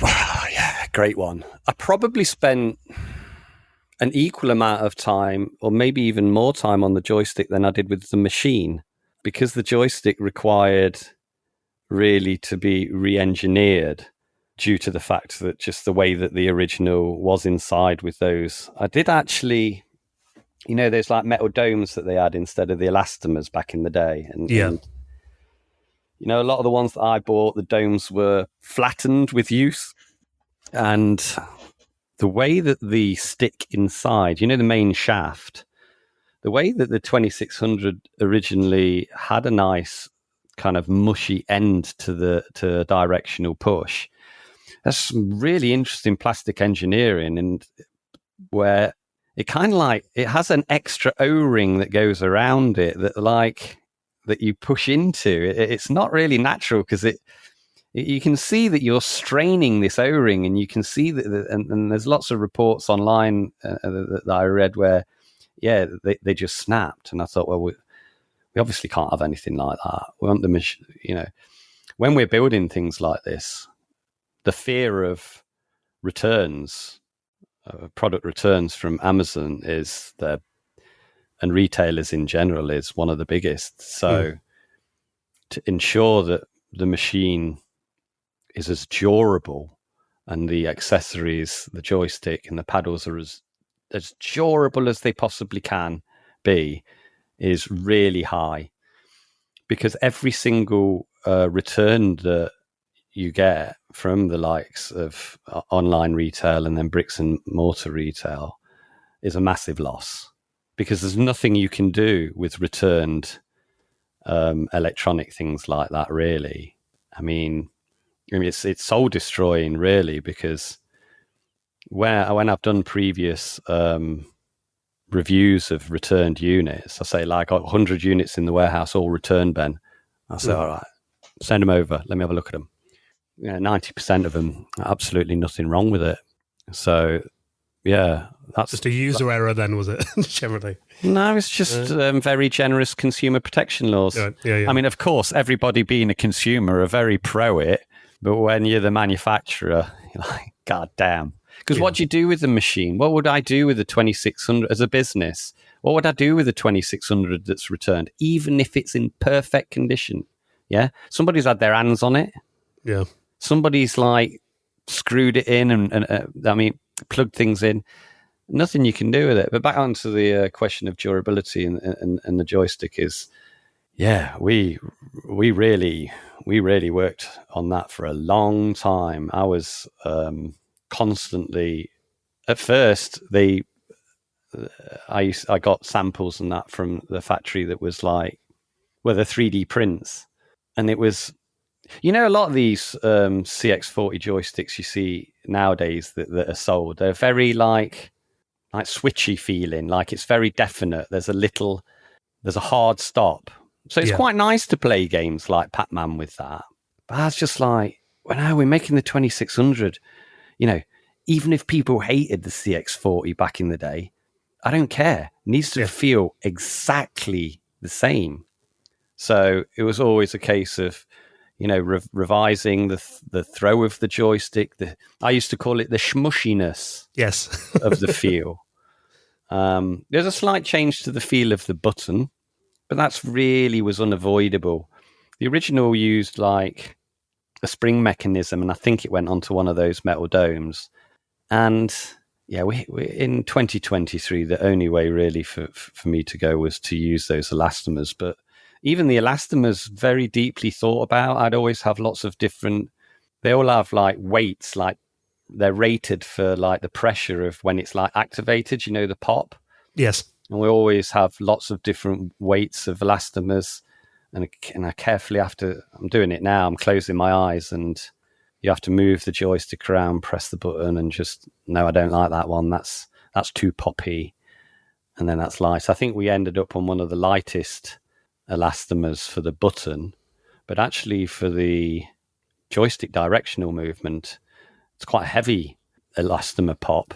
Yeah, great one. I probably spent an equal amount of time, or maybe even more time, on the joystick than I did with the machine, because the joystick required really to be re-engineered due to the fact that just the way that the original was inside with those. I did actually, there's like metal domes that they had instead of the elastomers back in the day. And a lot of the ones that I bought, the domes were flattened with use. And the way that the stick inside, the main shaft, the way that the 2600 originally had a nice kind of mushy end to directional push. That's some really interesting plastic engineering, and where it kind of like, it has an extra O-ring that goes around it that you push into. It's not really natural because you can see that you're straining this O-ring, and you can see that, and there's lots of reports online that I read where, they just snapped. And I thought, well, we obviously can't have anything like that. We want the when we're building things like this, the fear of returns, product returns from Amazon and retailers in general is one of the biggest. So to ensure that the machine is as durable, and the accessories, the joystick and the paddles are as durable as they possibly can be, is really high, because every single return that you get from the likes of online retail and then bricks and mortar retail is a massive loss, because there's nothing you can do with returned electronic things like that, really. I mean, it's soul destroying, really, because when I've done previous reviews of returned units, I say like 100 units in the warehouse, all returned, Ben. I say, all right, send them over. Let me have a look at them. 90% of them, absolutely nothing wrong with it. So, that's just a user error then, was it? Generally. No, it's just very generous consumer protection laws. Yeah. I mean, of course, everybody being a consumer are very pro it, but when you're the manufacturer, you're like, God damn. Because what do you do with the machine? What would I do with the 2600 as a business? What would I do with the 2600 that's returned, even if it's in perfect condition? Yeah, somebody's had their hands on it. Yeah, somebody's like screwed it in and plugged things in. Nothing you can do with it. But back onto the question of durability and the joystick is, we really worked on that for a long time. I was constantly, at first I got samples and that from the factory that was like, the 3D prints, and it was, a lot of these CX40 joysticks you see nowadays that are sold, they're very like like switchy feeling, like it's very definite. There's a hard stop. So it's quite nice to play games like Pac-Man with that. But I was just like, well, no, we're making the 2600. You know, even if people hated the CX40 back in the day, I don't care. It needs to feel exactly the same. So it was always a case of, revising the throw of the joystick. I used to call it the smushiness of the feel. There's a slight change to the feel of the button, but that's really was unavoidable. The original used like a spring mechanism, and I think it went onto one of those metal domes. And yeah, we in 2023, the only way really for me to go was to use those elastomers. But even the elastomers, very deeply thought about. I'd always have lots of different, they all have like weights, like they're rated for like the pressure of when it's like activated, the pop. Yes. And we always have lots of different weights of elastomers. And I carefully have to, I'm doing it now, I'm closing my eyes, and you have to move the joystick around, press the button, and just, no, I don't like that one. That's too poppy. And then that's light. I think we ended up on one of the lightest elastomers for the button, but actually for the joystick directional movement, it's quite a heavy elastomer pop.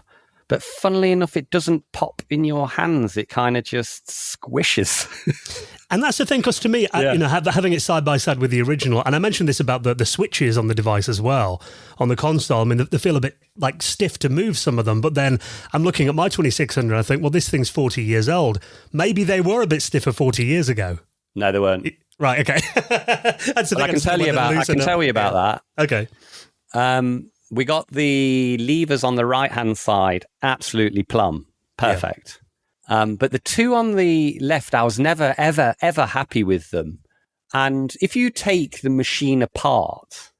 But funnily enough, it doesn't pop in your hands. It kind of just squishes. And that's the thing, because to me, having it side by side with the original, and I mentioned this about the switches on the device as well, on the console. I mean, they feel a bit like stiff to move, some of them. But then I'm looking at my 2600, and I think, well, this thing's 40 years old. Maybe they were a bit stiffer 40 years ago. No, they weren't. Right, okay. That's the thing. I can tell you about that. Okay. We got the levers on the right-hand side absolutely plumb. Perfect. Yeah. But the two on the left, I was never, ever, ever happy with them. And if you take the machine apart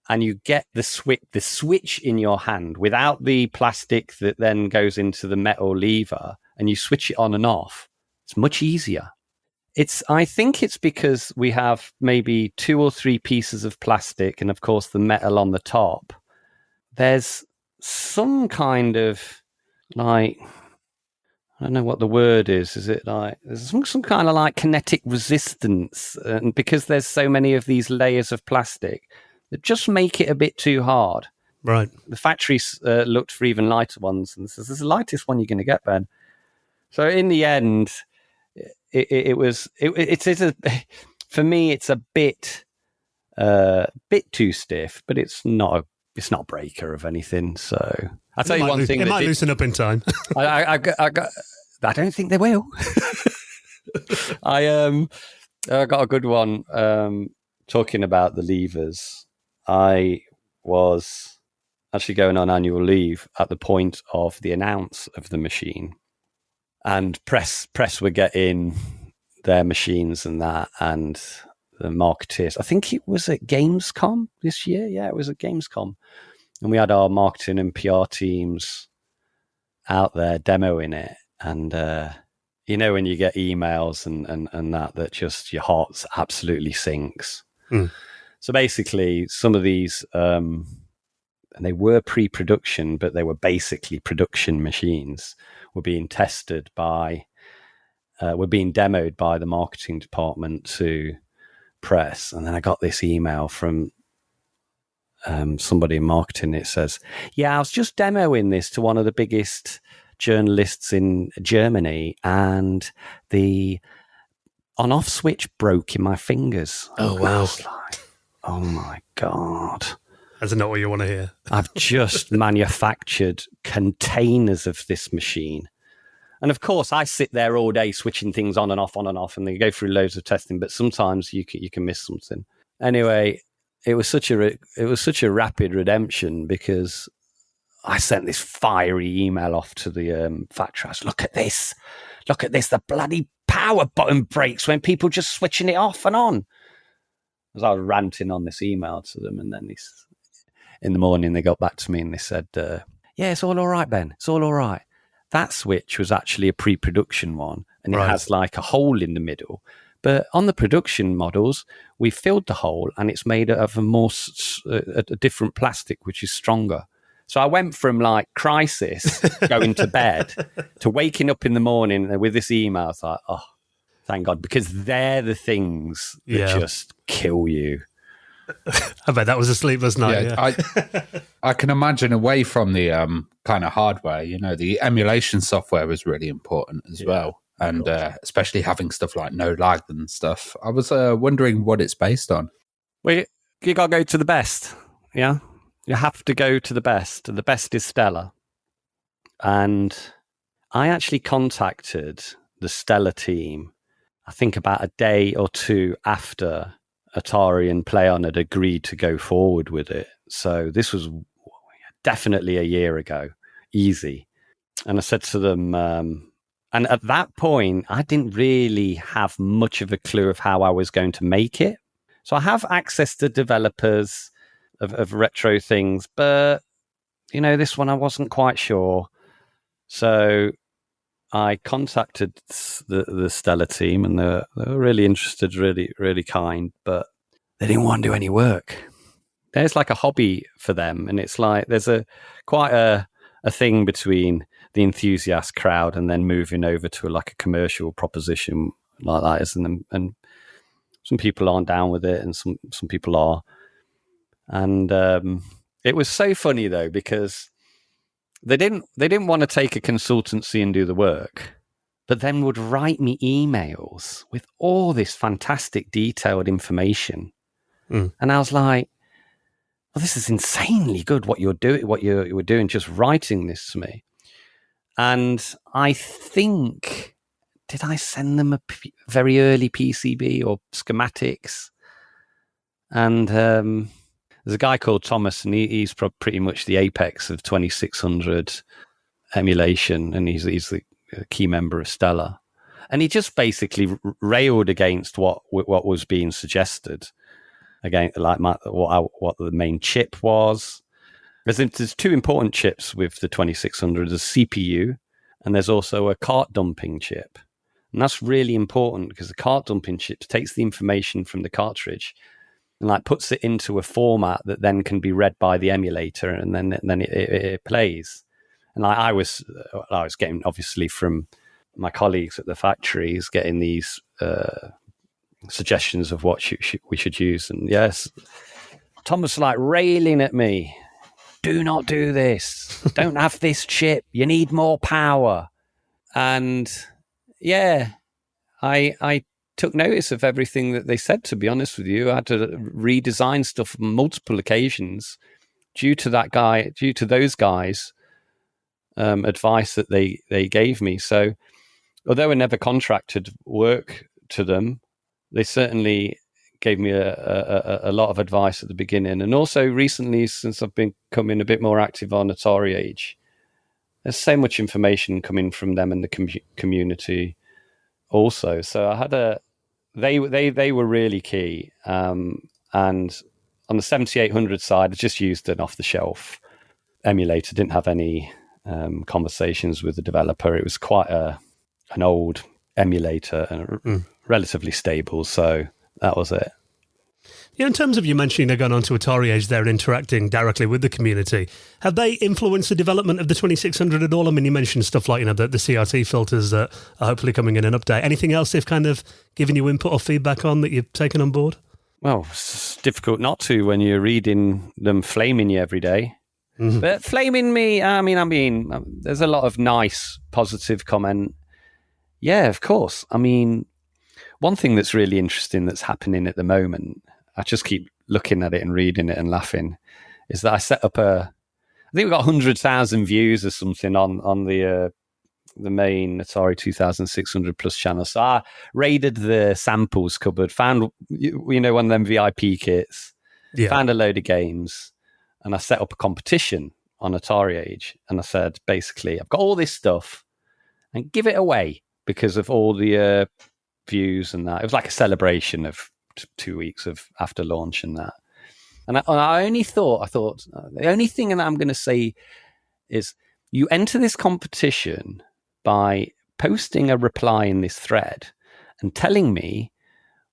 and you get the switch in your hand without the plastic that then goes into the metal lever, and you switch it on and off, it's much easier. I think it's because we have maybe 2 or 3 pieces of plastic and, of course, the metal on the top. There's some kind of like, I don't know what the word is. Is it like, there's some kind of like kinetic resistance, and because there's so many of these layers of plastic that just make it a bit too hard. Right. The factory looked for even lighter ones and says, "This is the lightest one you're going to get, Ben." So in the end, it's for me, it's a bit too stiff, but it's not a breaker of anything. So I'll tell you one thing. It might loosen up in time. I don't think they will. I got a good one talking about the levers. I was actually going on annual leave at the point of the announce of the machine, and press were getting their machines and that, and the marketeers. I think it was at Gamescom this year. Yeah, it was at Gamescom. And we had our marketing and PR teams out there demoing it. And, when you get emails and that just your heart absolutely sinks. Mm. So basically, some of these, and they were pre-production, but they were basically production machines, were being tested were being demoed by the marketing department to press. And then I got this email from somebody in marketing. It says, "Yeah, I was just demoing this to one of the biggest journalists in Germany, and the on-off switch broke in my fingers." Oh, wow. I was like, oh my God. That's not what you want to hear. I've just manufactured containers of this machine. And of course, I sit there all day switching things on and off, and they go through loads of testing, but sometimes you can miss something. Anyway, it was such a rapid redemption, because I sent this fiery email off to the factory. I said, look at this, the bloody power button breaks when people just switching it off and on. As I was ranting on this email to them, and then in the morning they got back to me and they said, "Yeah, it's all right, Ben. It's all right." That switch was actually a pre-production one, and it has like a hole in the middle. But on the production models, we filled the hole, and it's made of a different plastic, which is stronger. So I went from like crisis, going to bed, to waking up in the morning with this email. It's like, oh, thank God, because they're the things that just kill you. I bet that was a sleepless night. I can imagine away from the kind of hardware, the emulation software was really important as well. And especially having stuff like no lag and stuff. I was wondering what it's based on. Well, you got to go to the best. Yeah. You have to go to the best. The best is Stella. And I actually contacted the Stella team, I think about a day or two after Atari and Plaion had agreed to go forward with it. So this was definitely a year ago, easy. And I said to them, and at that point, I didn't really have much of a clue of how I was going to make it. So I have access to developers of retro things, but, this one I wasn't quite sure. So I contacted the Stella team, and they were really interested, really, really kind, but they didn't want to do any work. There's like a hobby for them, and it's like there's quite a thing between the enthusiast crowd and then moving over to like a commercial proposition like that, isn't it? And some people aren't down with it, and some people are. And it was so funny though, because they didn't want to take a consultancy and do the work, but then would write me emails with all this fantastic detailed information. And I was like, well, this is insanely good what you're doing, what you were doing, just writing this to me. And I think, did I send them a very early PCB or schematics? And there's a guy called Thomas, and he's pretty much the apex of 2600 emulation, and he's the key member of Stella. And he just basically railed against what was being suggested. Again, like what the main chip was. There's two important chips with the 2600. There's a CPU, and there's also a cart dumping chip. And that's really important because the cart dumping chip takes the information from the cartridge and like puts it into a format that then can be read by the emulator, and then it plays. And I was getting, obviously, from my colleagues at the factories, getting these suggestions of what we should use. And yes, Thomas like railing at me. Do not do this. Don't have this chip. You need more power. And yeah, I took notice of everything that they said, to be honest with you. I had to redesign stuff on multiple occasions due to those guys' advice that they gave me. So although I never contracted work to them, they certainly gave me a lot of advice at the beginning. And also recently, since I've been becoming a bit more active on Atari Age, there's so much information coming from them and the community also. So I had they were really key. And on the 7800 side, I just used an off-the-shelf emulator. Didn't have any conversations with the developer. It was quite an old emulator and relatively stable. So that was it. Yeah, in terms of you mentioning they're going on to Atari Age there and interacting directly with the community, have they influenced the development of the 2600 at all? I mean, you mentioned stuff like, the CRT filters that are hopefully coming in an update. Anything else they've kind of given you input or feedback on that you've taken on board? Well, it's difficult not to when you're reading them flaming you every day. Mm-hmm. But flaming me, I mean, there's a lot of nice, positive comment. Yeah, of course. I mean, one thing that's really interesting that's happening at the moment, I just keep looking at it and reading it and laughing, is that I set up I think we've got 100,000 views or something on the main Atari 2600 plus channel. So I raided the samples cupboard, found, one of them VIP kits, found a load of games, and I set up a competition on Atari Age. And I said, basically, I've got all this stuff and give it away because of all the views and that. It was like a celebration of 2 weeks of after launch and that. And I thought the only thing that I'm going to say is you enter this competition by posting a reply in this thread and telling me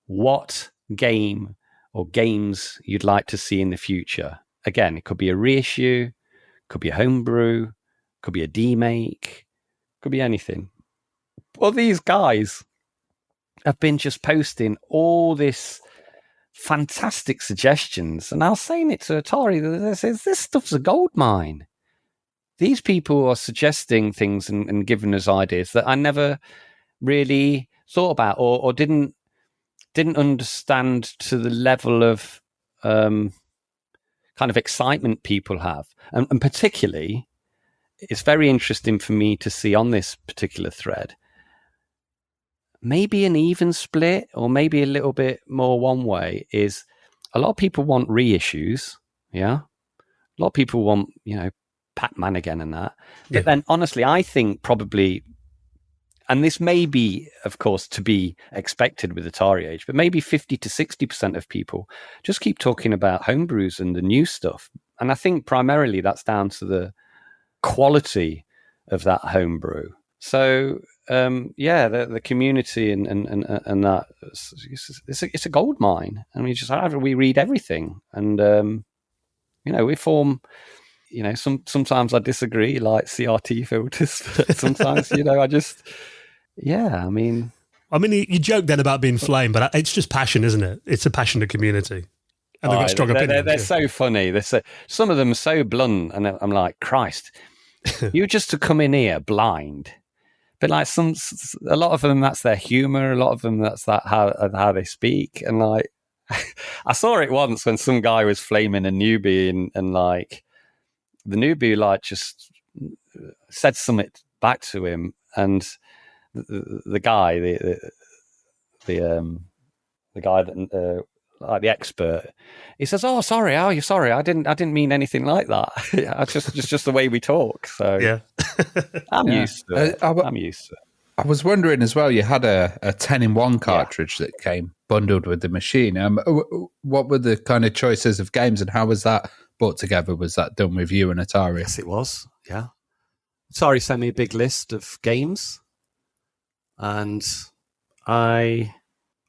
what game or games you'd like to see in the future. Again, it could be a reissue, could be a homebrew, could be a demake, could be anything. Well, these guys have been just posting all this fantastic suggestions, and I was saying it to Atari. This stuff's a gold mine. These people are suggesting things and giving us ideas that I never really thought about or didn't understand to the level of kind of excitement people have. And particularly, it's very interesting for me to see on this particular thread, maybe an even split or maybe a little bit more one way, is a lot of people want reissues. Yeah. A lot of people want, Pac-Man again and that. But then honestly, I think probably, and this may be, of course, to be expected with Atari Age, but maybe 50 to 60% of people just keep talking about homebrews and the new stuff. And I think primarily that's down to the quality of that homebrew. So, the community and that, it's a gold mine. And we read everything. And, we form... sometimes I disagree, like CRT filters, but sometimes, you joke then about being flame, but it's just passion, isn't it? It's a passionate community. And they've got strong opinions. They're so funny. Some of them are so blunt, and I'm like, Christ, you just to come in here blind. But like a lot of them, that's their humor. A lot of them, that's how they speak. And like, I saw it once when some guy was flaming a newbie and like, the newbie like just said something back to him, and the guy, the guy that like the expert, he says, "Oh, sorry, you're sorry. I didn't mean anything like that. It's just the way we talk." So yeah, I'm used to it. I'm used to it. I was wondering as well, you had a 10-in-1 cartridge that came bundled with the machine. What were the kind of choices of games, and how was that brought together? Was that done with you and Atari? Yes, it was. Yeah. Atari sent me a big list of games, and I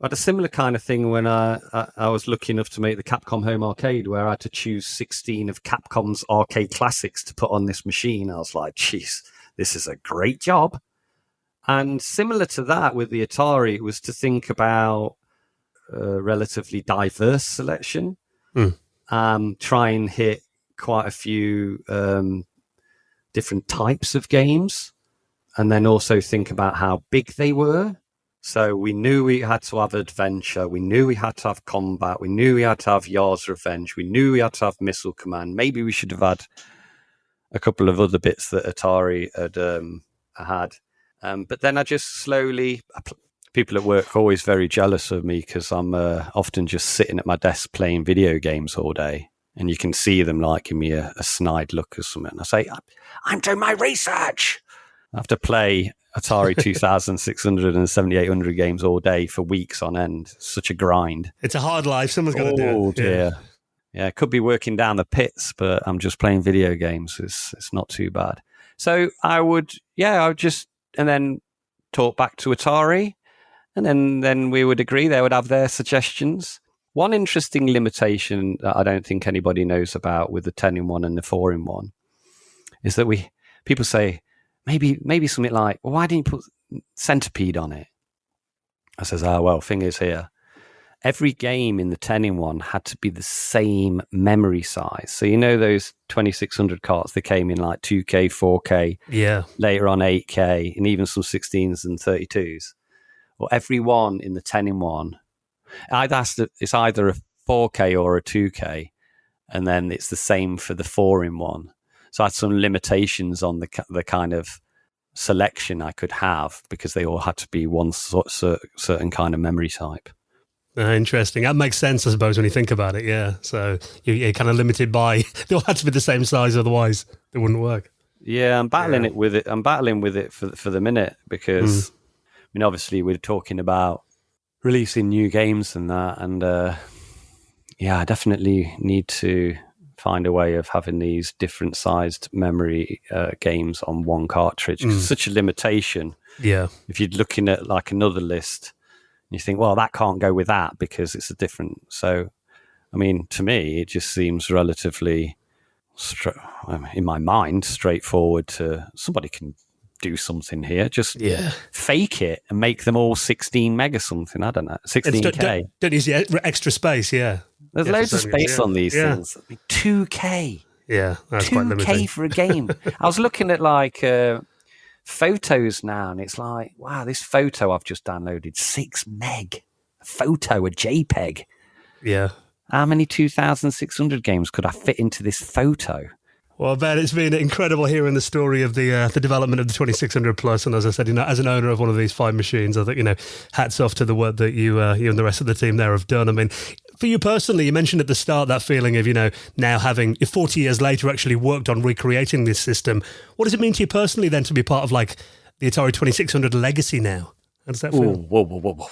had a similar kind of thing when I was lucky enough to make the Capcom Home Arcade, where I had to choose 16 of Capcom's arcade classics to put on this machine. I was like, geez, this is a great job. And similar to that with the Atari, it was to think about a relatively diverse selection. Try and hit quite a few different types of games, and then also think about how big they were. So we knew we had to have adventure, we knew we had to have combat, we knew we had to have Yar's Revenge, we knew we had to have Missile Command. Maybe we should have had a couple of other bits that Atari had. But then I just slowly... People at work are always very jealous of me because I'm often just sitting at my desk playing video games all day. And you can see them like give me a snide look or something. And I say, I'm doing my research. I have to play Atari 2600 and 7800 games all day for weeks on end. Such a grind. It's a hard life. Someone's got to do it. Oh, dear. Yeah, could be working down the pits, but I'm just playing video games. It's not too bad. So I would just, and then talk back to Atari. And then we would agree they would have their suggestions. One interesting limitation that I don't think anybody knows about with the 10-in-1 and the 4-in-1 is that people say, maybe something like, well, why didn't you put Centipede on it? I says, thing is here. Every game in the 10-in-1 had to be the same memory size. So those 2600 carts, they came in like 2K, 4K, later on 8K, and even some 16s and 32s. Well, every one in the 10-in-1, it's either a 4K or a 2K, and then it's the same for the 4-in-1. So I had some limitations on the kind of selection I could have because they all had to be one certain kind of memory type. Interesting. That makes sense, I suppose, when you think about it. Yeah. So you're kind of limited by they all had to be the same size, otherwise it wouldn't work. Yeah, I'm battling it with it. I'm battling with it for the minute because. Obviously, we're talking about releasing new games and that. And I definitely need to find a way of having these different sized memory games on one cartridge. It's such a limitation. Yeah. If you're looking at like another list, you think, well, that can't go with that because it's a different. So, to me, it just seems relatively in my mind, straightforward to somebody can do something here. Just fake it and make them all 16 meg or something. I don't know, 16K. Don't use the extra space, There's loads of space on these things. I mean, 2K. Yeah, that's quite limiting. 2K for a game. I was looking at like photos now, and it's like, wow, this photo I've just downloaded, 6 meg. A photo, a JPEG. Yeah. How many 2,600 games could I fit into this photo? Well, Ben, it's been incredible hearing the story of the development of the 2600 Plus. And as I said, as an owner of one of these 5 machines, I think, hats off to the work that you and the rest of the team there have done. I mean, for you personally, you mentioned at the start that feeling of, now having 40 years later actually worked on recreating this system. What does it mean to you personally then to be part of like the Atari 2600 legacy now? How does that feel? Whoa.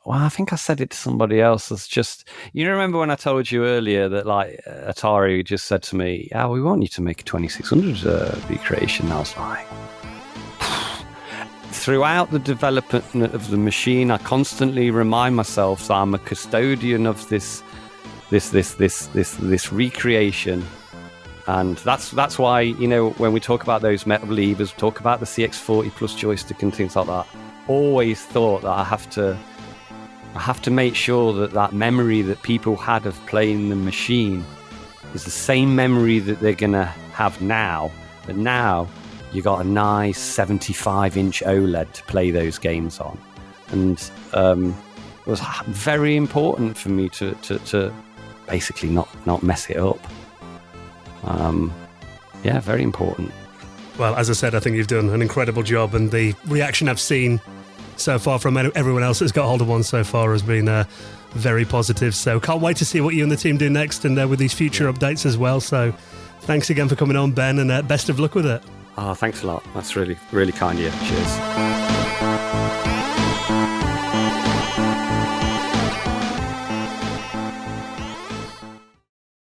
Well, I think I said it to somebody else. It's just, remember when I told you earlier that like Atari just said to me, we want you to make a 2600 recreation. I was like, throughout the development of the machine, I constantly remind myself that I'm a custodian of this recreation. And that's why, when we talk about those metal levers, talk about the CX40 Plus joystick and things like that, always thought that I have to make sure that memory that people had of playing the machine is the same memory that they're going to have now. But now you got a nice 75-inch OLED to play those games on. And it was very important for me to basically not mess it up. Very important. Well, as I said, I think you've done an incredible job, and the reaction I've seen so far from everyone else that's got hold of one so far has been very positive. So can't wait to see what you and the team do next, and with these future updates as well. So thanks again for coming on, Ben, and best of luck with it. Thanks a lot. That's really, really kind of you. Cheers.